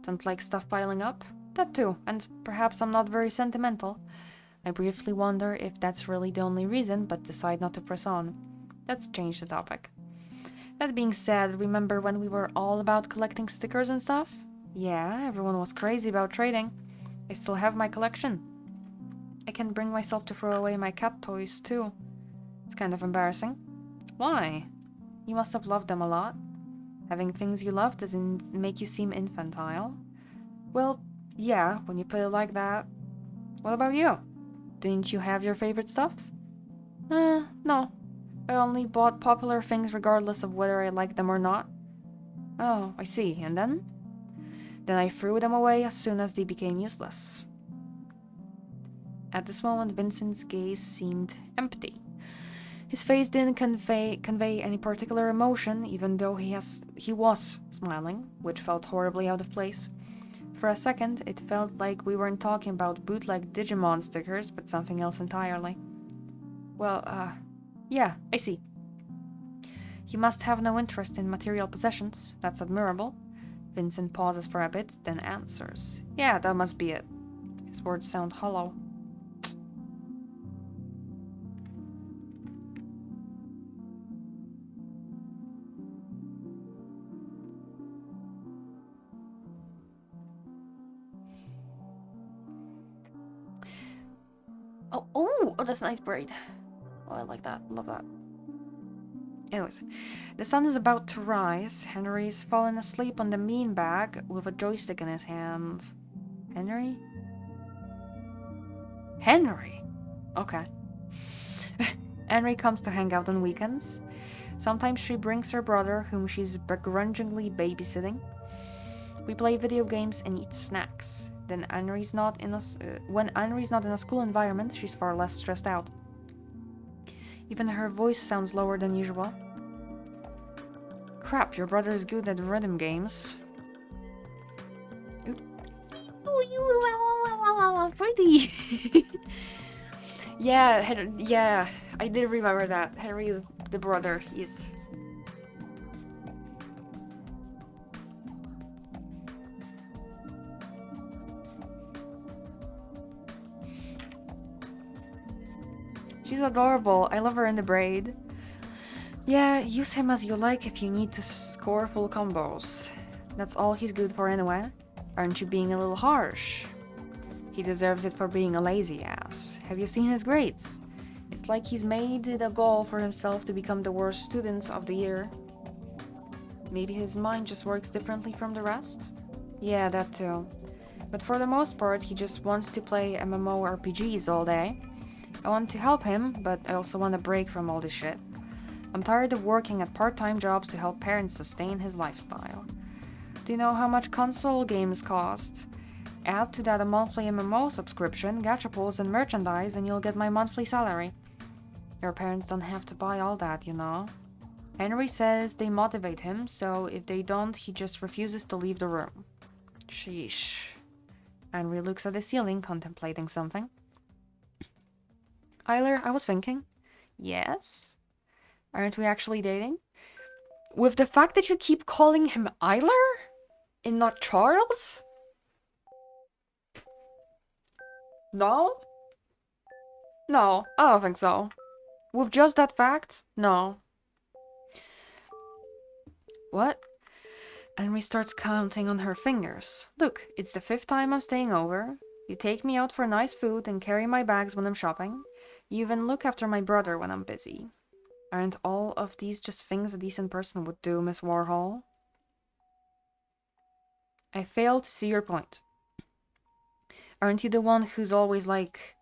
Don't like stuff piling up? That too, and perhaps I'm not very sentimental. I briefly wonder if that's really the only reason, but decide not to press on. Let's change the topic. That being said, remember when we were all about collecting stickers and stuff? Yeah, everyone was crazy about trading. I still have my collection. I can't bring myself to throw away my cat toys, too. It's kind of embarrassing. Why? You must have loved them a lot. Having things you love doesn't make you seem infantile. Well, yeah, when you put it like that. What about you? Didn't you have your favorite stuff? No. I only bought popular things regardless of whether I liked them or not. Oh, I see. And then? Then I threw them away as soon as they became useless. At this moment, Vincent's gaze seemed empty. His face didn't convey any particular emotion, even though he was smiling, which felt horribly out of place. For a second, it felt like we weren't talking about bootleg Digimon stickers, but something else entirely. Well, yeah, I see. You must have no interest in material possessions. That's admirable. Vincent pauses for a bit, then answers. Yeah, that must be it. His words sound hollow. Oh, that's a nice braid. Oh, I like that. Love that. Anyways, the sun is about to rise. Henry's fallen asleep on the beanbag with a joystick in his hand. Henry? Henry? Okay. Henry comes to hang out on weekends. Sometimes she brings her brother, whom she's begrudgingly babysitting. We play video games and eat snacks. Then when Henry's not in a school environment, she's far less stressed out. Even her voice sounds lower than usual. Crap, your brother is good at rhythm games. Oh, you pretty. Yeah, I did remember that. Henry is the brother. He's... She's adorable. I love her in the braid. Yeah, use him as you like if you need to score full combos. That's all he's good for anyway. Aren't you being a little harsh? He deserves it for being a lazy ass. Have you seen his grades? It's like he's made it a goal for himself to become the worst student of the year. Maybe his mind just works differently from the rest? Yeah, that too. But for the most part, he just wants to play MMORPGs all day. I want to help him, but I also want a break from all this shit. I'm tired of working at part-time jobs to help parents sustain his lifestyle. Do you know how much console games cost? Add to that a monthly MMO subscription, gachapons, and merchandise, and you'll get my monthly salary. Your parents don't have to buy all that, you know. Henry says they motivate him, so if they don't, he just refuses to leave the room. Sheesh. Henry looks at the ceiling, contemplating something. Eiler, I was thinking. Yes? Aren't we actually dating? With the fact that you keep calling him Eiler? And not Charles? No? No, I don't think so. With just that fact? No. What? Henry starts counting on her fingers. Look, it's the 5th time I'm staying over. You take me out for nice food and carry my bags when I'm shopping. You even look after my brother when I'm busy. Aren't all of these just things a decent person would do, Miss Warhol? I fail to see your point. Aren't you the one who's always like,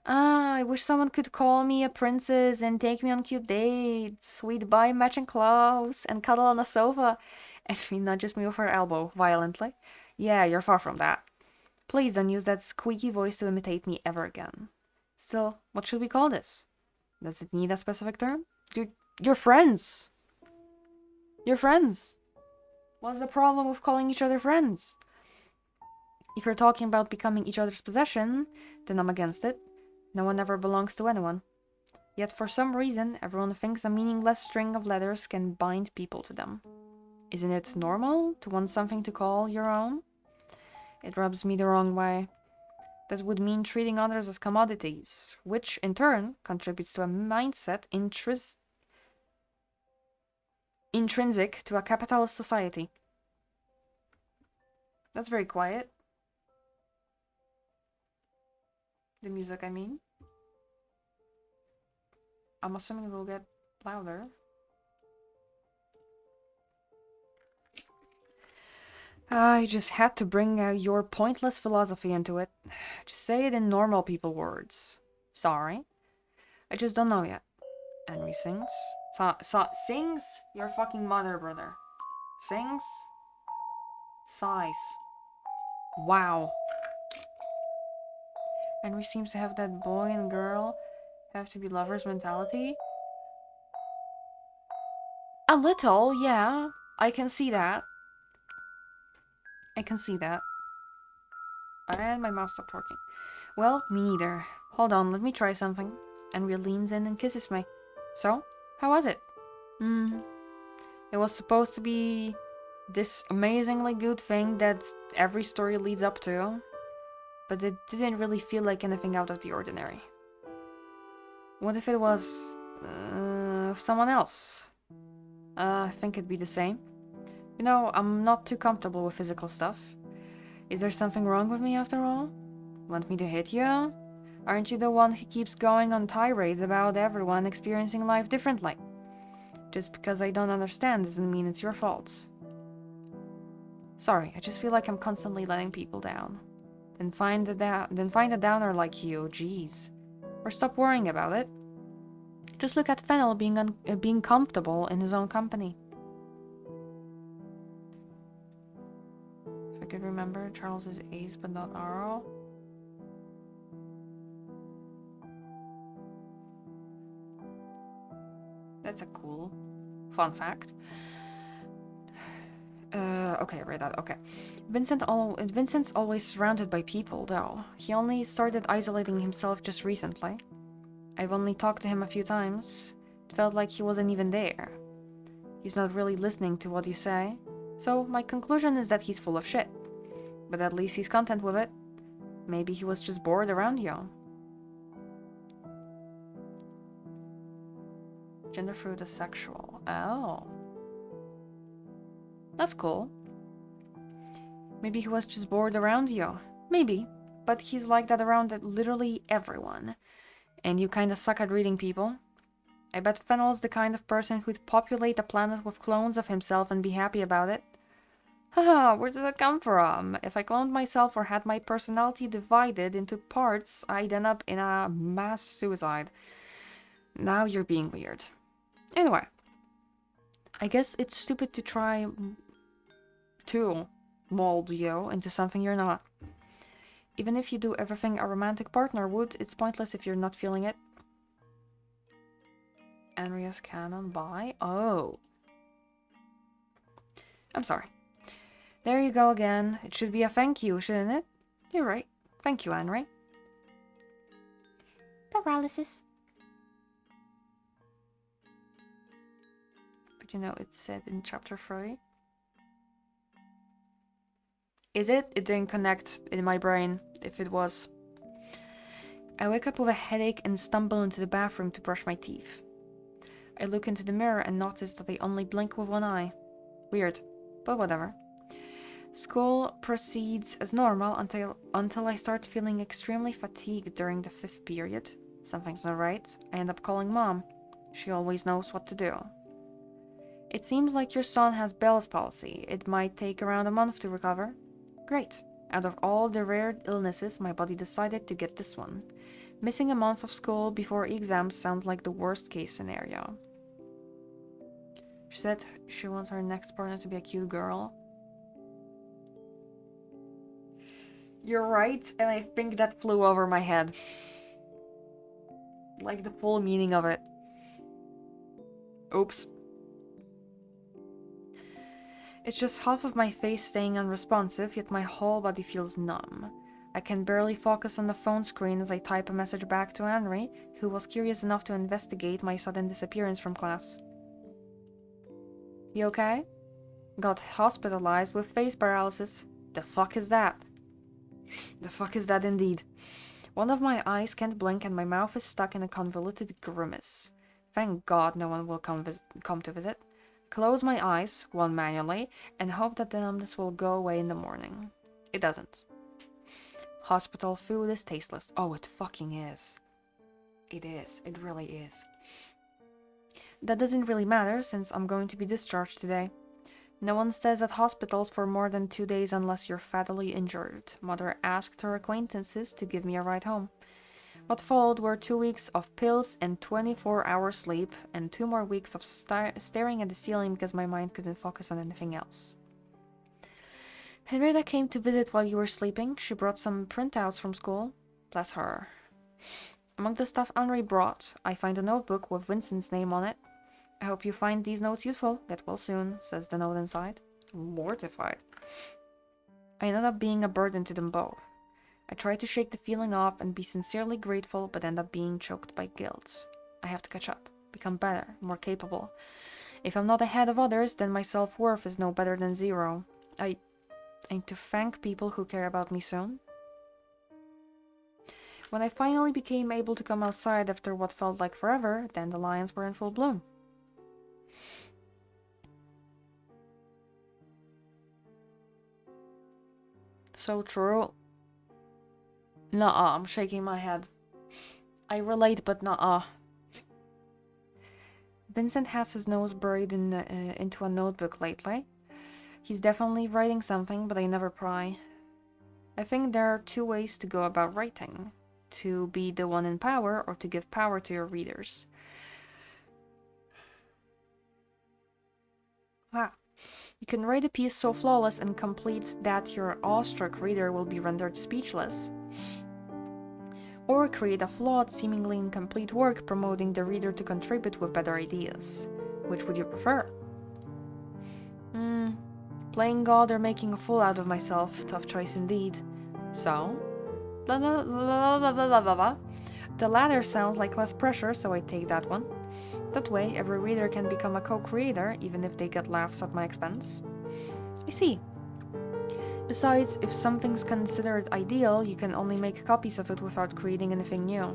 I wish someone could call me a princess and take me on cute dates. We'd buy matching clothes and cuddle on a sofa. And she nudges me with her elbow violently. Yeah, you're far from that. Please don't use that squeaky voice to imitate me ever again. Still, what should we call this? Does it need a specific term? You're friends. You're friends. What's the problem with calling each other friends? If you're talking about becoming each other's possession, then I'm against it. No one ever belongs to anyone. Yet for some reason, everyone thinks a meaningless string of letters can bind people to them. Isn't it normal to want something to call your own? It rubs me the wrong way. That would mean treating others as commodities, which in turn contributes to a mindset intrinsic to a capitalist society. That's very quiet. The music, I mean. I'm assuming it will get louder. I just had to bring your pointless philosophy into it. Just say it in normal people words. Sorry. I just don't know yet. Henry sings. Sings? Your fucking mother, brother. Sings? Sighs. Wow. Henry seems to have that boy and girl have to be lovers mentality. A little, yeah. I can see that. I can see that. And my mouse stopped working. Well, me neither. Hold on, let me try something. Henry leans in and kisses me. So, how was it? It was supposed to be this amazingly good thing that every story leads up to, but it didn't really feel like anything out of the ordinary. What if it was someone else? I think it'd be the same. You know, I'm not too comfortable with physical stuff. Is there something wrong with me after all? Want me to hit you? Aren't you the one who keeps going on tirades about everyone experiencing life differently? Just because I don't understand doesn't mean it's your fault. Sorry, I just feel like I'm constantly letting people down. Then find a downer like you, jeez. Or stop worrying about it. Just look at Fennel being comfortable in his own company. If I could remember, Charles is ace but not Arrow. That's a cool fun fact. Okay, I read that. Okay. Vincent's always surrounded by people, though. He only started isolating himself just recently. I've only talked to him a few times. It felt like he wasn't even there. He's not really listening to what you say. So my conclusion is that he's full of shit. But at least he's content with it. Maybe he was just bored around you. Gender fluid is sexual. Oh. That's cool. Maybe he was just bored around you. Maybe. But he's like that around literally everyone. And you kinda suck at reading people. I bet Fennel's the kind of person who'd populate the planet with clones of himself and be happy about it. Haha, where did that come from? If I cloned myself or had my personality divided into parts, I'd end up in a mass suicide. Now you're being weird. Anyway. I guess it's stupid to try to mold you into something you're not. Even if you do everything a romantic partner would, it's pointless if you're not feeling it. Henry's canon by... Oh. I'm sorry. There you go again. It should be a thank you, shouldn't it? You're right. Thank you, Henry. Paralysis. But you know, it's said in chapter 3. Is it? It didn't connect in my brain, if it was. I wake up with a headache and stumble into the bathroom to brush my teeth. I look into the mirror and notice that I only blink with one eye. Weird, but whatever. School proceeds as normal until I start feeling extremely fatigued during the 5th period. Something's not right. I end up calling Mom. She always knows what to do. It seems like your son has Bell's palsy. It might take around a month to recover. Great. Out of all the rare illnesses, my body decided to get this one. Missing a month of school before exams sounds like the worst case scenario. She said she wants her next partner to be a cute girl. You're right, and I think that flew over my head. Like the full meaning of it. Oops. It's just half of my face staying unresponsive, yet my whole body feels numb. I can barely focus on the phone screen as I type a message back to Henry, who was curious enough to investigate my sudden disappearance from class. You okay? Got hospitalized with face paralysis. The fuck is that? The fuck is that indeed? One of my eyes can't blink and my mouth is stuck in a convoluted grimace. Thank God no one will come to visit. Close my eyes, one manually, and hope that the numbness will go away in the morning. It doesn't. Hospital food is tasteless. Oh, it fucking is. It is. It really is. That doesn't really matter since I'm going to be discharged today. No one stays at hospitals for more than 2 days unless you're fatally injured. Mother asked her acquaintances to give me a ride home. What followed were 2 weeks of pills and 24-hour sleep, and 2 more weeks of staring at the ceiling because my mind couldn't focus on anything else. Henrietta came to visit while you were sleeping. She brought some printouts from school. Bless her. Among the stuff Henri brought, I find a notebook with Vincent's name on it. I hope you find these notes useful. Get well soon, says the note inside. Mortified. I ended up being a burden to them both. I try to shake the feeling off and be sincerely grateful, but end up being choked by guilt. I have to catch up, become better, more capable. If I'm not ahead of others, then my self-worth is no better than 0. I need to thank people who care about me soon. When I finally became able to come outside after what felt like forever, dandelions were in full bloom. So true. Nuh-uh, I'm shaking my head. I relate, but nuh-uh. Vincent has his nose buried into a notebook lately. He's definitely writing something, but I never pry. I think there are 2 ways to go about writing. To be the one in power, or to give power to your readers. Wow. You can write a piece so flawless and complete that your awestruck reader will be rendered speechless. Or create a flawed, seemingly incomplete work promoting the reader to contribute with better ideas. Which would you prefer? Playing God or making a fool out of myself. Tough choice indeed. So? Blah, blah, blah, blah, blah, blah, blah. The latter sounds like less pressure, so I take that one. That way, every reader can become a co-creator, even if they get laughs at my expense. I see. Besides, if something's considered ideal, you can only make copies of it without creating anything new.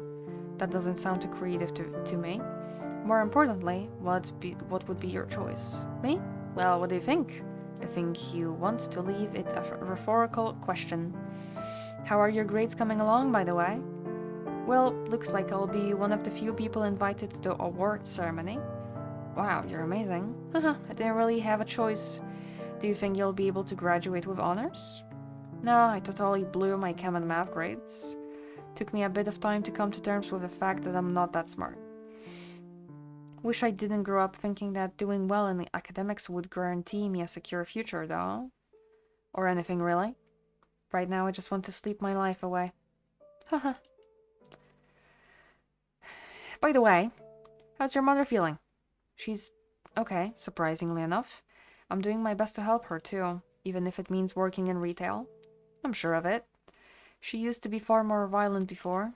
That doesn't sound too creative to me. More importantly, what would be your choice? Me? Well, what do you think? I think you want to leave it a rhetorical question. How are your grades coming along, by the way? Well, looks like I'll be one of the few people invited to the award ceremony. Wow, you're amazing. Haha, I didn't really have a choice. Do you think you'll be able to graduate with honors? No, I totally blew my chem and math grades. Took me a bit of time to come to terms with the fact that I'm not that smart. Wish I didn't grow up thinking that doing well in the academics would guarantee me a secure future, though. Or anything, really. Right now, I just want to sleep my life away. Haha. By the way, how's your mother feeling? She's okay, surprisingly enough. I'm doing my best to help her, too, even if it means working in retail. I'm sure of it. She used to be far more violent before.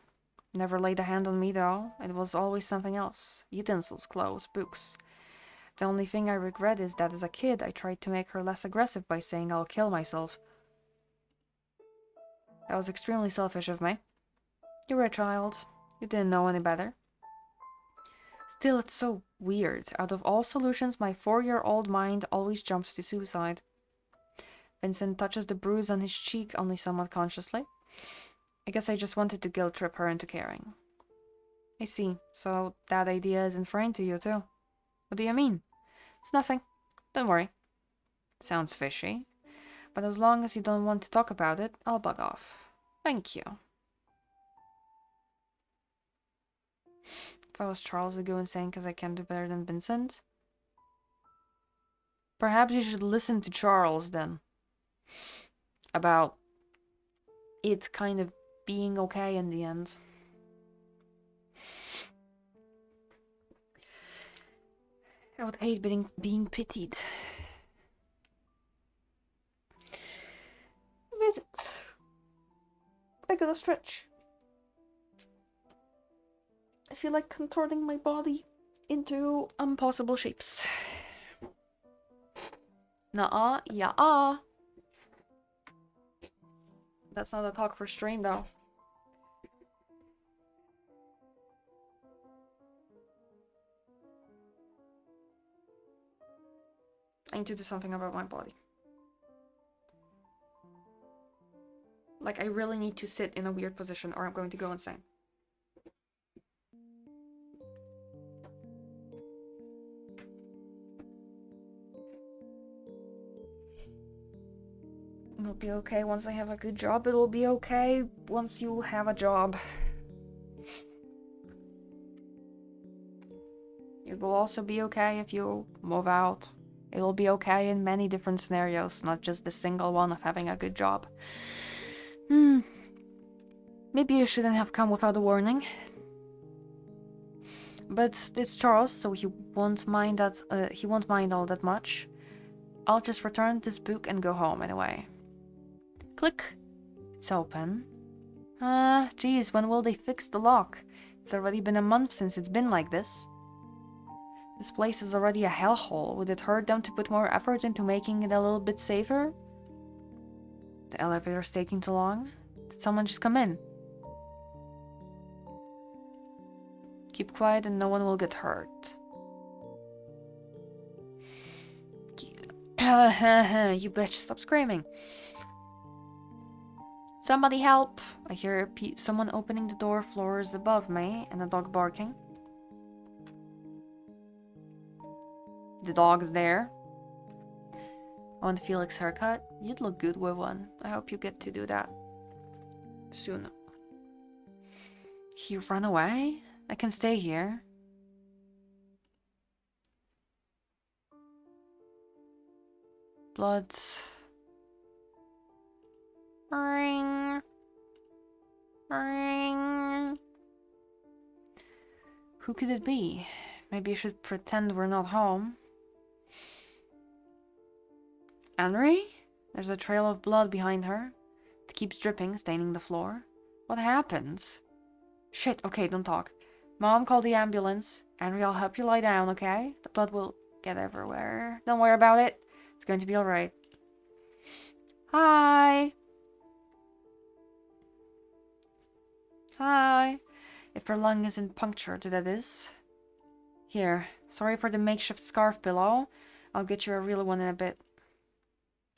Never laid a hand on me, though. It was always something else. Utensils, clothes, books. The only thing I regret is that as a kid, I tried to make her less aggressive by saying I'll kill myself. That was extremely selfish of me. You were a child. You didn't know any better. Still, it's so weird. Out of all solutions, my 4-year-old mind always jumps to suicide. Vincent touches the bruise on his cheek only somewhat consciously. I guess I just wanted to guilt trip her into caring. I see. So that idea isn't foreign to you, too. What do you mean? It's nothing. Don't worry. Sounds fishy. But as long as you don't want to talk about it, I'll bug off. Thank you. If I was Charles, I'd go insane because I can't do better than Vincent. Perhaps you should listen to Charles, then. About it kind of being okay in the end. I would hate being pitied. Visit. I gotta stretch. I feel like contorting my body into impossible shapes. Nuh-uh, yeah-uh. That's not a talk for stream, though. I need to do something about my body. Like, I really need to sit in a weird position or I'm going to go insane. It'll be okay once I have a good job. It'll be okay once you have a job. It will also be okay if you move out. It will be okay in many different scenarios, not just the single one of having a good job. Maybe you shouldn't have come without a warning. But it's Charles, so he won't mind that. He won't mind all that much. I'll just return this book and go home anyway. Click. It's open. Geez, when will they fix the lock? It's already been a month since it's been like this. This place is already a hellhole. Would it hurt them to put more effort into making it a little bit safer? The elevator's taking too long. Did someone just come in? Keep quiet and no one will get hurt. You bitch, stop screaming. Somebody help! I hear someone opening the door floors above me and a dog barking. The dog's there. I want Felix's haircut. You'd look good with one. I hope you get to do that soon. He ran away? I can stay here. Blood. Ring. Ring. Who could it be? Maybe I should pretend we're not home. Henry? There's a trail of blood behind her. It keeps dripping, staining the floor. What happened? Shit, okay, don't talk. Mom, call the ambulance. Henry, I'll help you lie down, okay? The blood will get everywhere. Don't worry about it. It's going to be alright. Hi. Hi. If her lung isn't punctured, that is. Here, sorry for the makeshift scarf pillow. I'll get you a real one in a bit.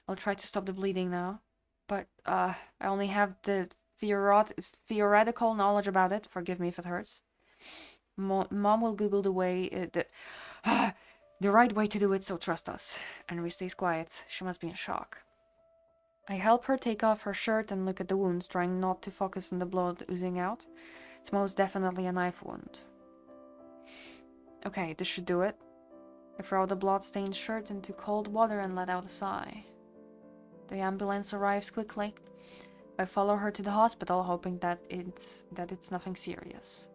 I'll try to stop the bleeding now. But, I only have the theoretical knowledge about it. Forgive me if it hurts. Mom will Google the way, the right way to do it, so trust us. Henry stays quiet. She must be in shock. I help her take off her shirt and look at the wounds, trying not to focus on the blood oozing out. It's most definitely a knife wound. Okay, this should do it. I throw the blood-stained shirt into cold water and let out a sigh. The ambulance arrives quickly. I follow her to the hospital, hoping that it's nothing serious.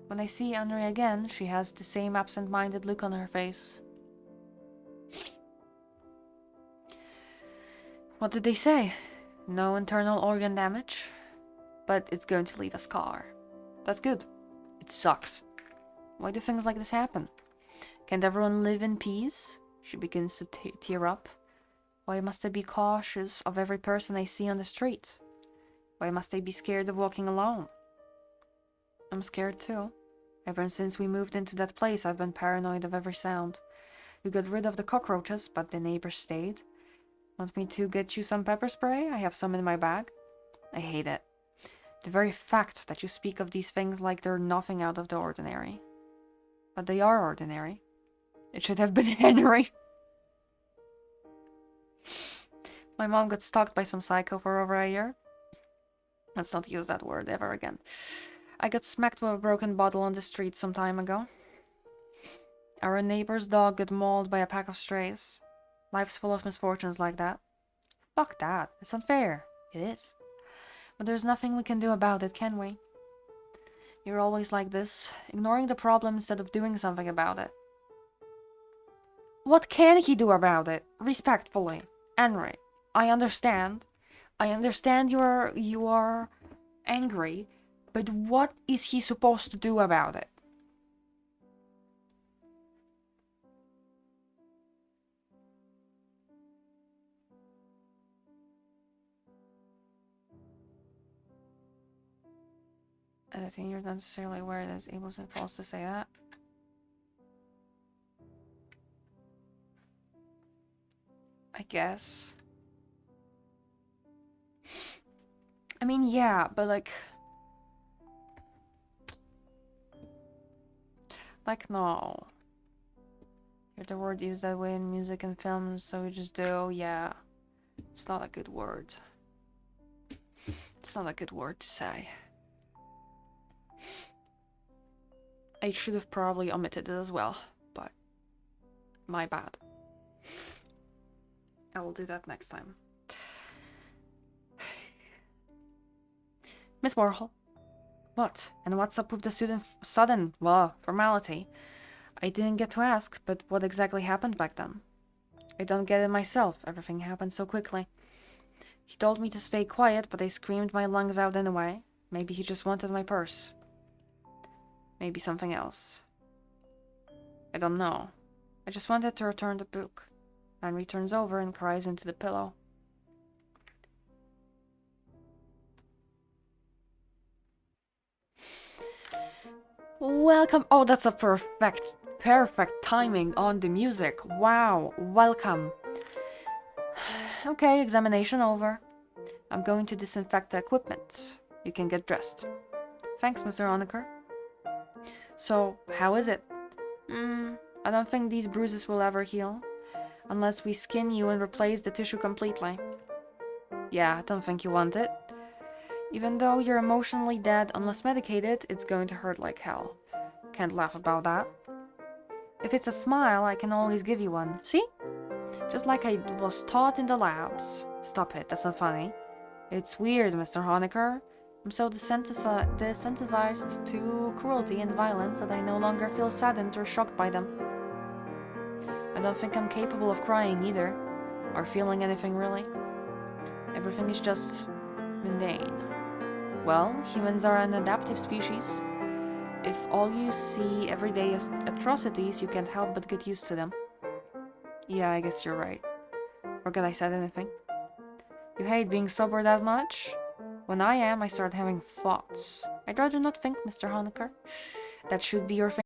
When I see Henry again, she has the same absent-minded look on her face. What did they say? No internal organ damage, but it's going to leave a scar. That's good. It sucks. Why do things like this happen? Can't everyone live in peace? She begins to tear up. Why must I be cautious of every person I see on the street? Why must I be scared of walking alone? I'm scared too. Ever since we moved into that place, I've been paranoid of every sound. We got rid of the cockroaches, but the neighbors stayed. Want me to get you some pepper spray? I have some in my bag. I hate it. The very fact that you speak of these things like they're nothing out of the ordinary. But they are ordinary. It should have been Henry. My mom got stalked by some psycho for over a year. Let's not use that word ever again. I got smacked with a broken bottle on the street some time ago. Our neighbor's dog got mauled by a pack of strays. Life's full of misfortunes like that. Fuck that. It's unfair. It is. But there's nothing we can do about it, can we? You're always like this, ignoring the problem instead of doing something about it. What can he do about it? Respectfully. Henry, I understand. I understand you are angry, but what is he supposed to do about it? I think you're not necessarily aware that it's able and false to say that. I guess. I mean, yeah, but like, no. Hear the word used that way in music and films, so we just do. Yeah, it's not a good word. It's not a good word to say. I should have probably omitted it as well, but my bad. I will do that next time. Miss Warhol. What? And what's up with the sudden formality? I didn't get to ask, but what exactly happened back then? I don't get it myself. Everything happened so quickly. He told me to stay quiet, but I screamed my lungs out anyway. Maybe he just wanted my purse. Maybe something else. I don't know. I just wanted to return the book. Henry turns over and cries into the pillow. Welcome. Oh, that's a perfect timing on the music. Wow. Welcome. Okay, examination over. I'm going to disinfect the equipment. You can get dressed. Thanks, Mr. Honecker. So, how is it? I don't think these bruises will ever heal. Unless we skin you and replace the tissue completely. Yeah, I don't think you want it. Even though you're emotionally dead, unless medicated, it's going to hurt like hell. Can't laugh about that. If it's a smile, I can always give you one. See? Just like I was taught in the labs. Stop it, that's not funny. It's weird, Mr. Honecker. I'm so desensitized to cruelty and violence that I no longer feel saddened or shocked by them. I don't think I'm capable of crying either, or feeling anything really. Everything is just mundane. Well, humans are an adaptive species. If all you see every day is atrocities, you can't help but get used to them. Yeah, I guess you're right. Forget I said anything. You hate being sober that much? When I am, I start having thoughts. I'd rather not think, Mr. Honecker. That should be your thing.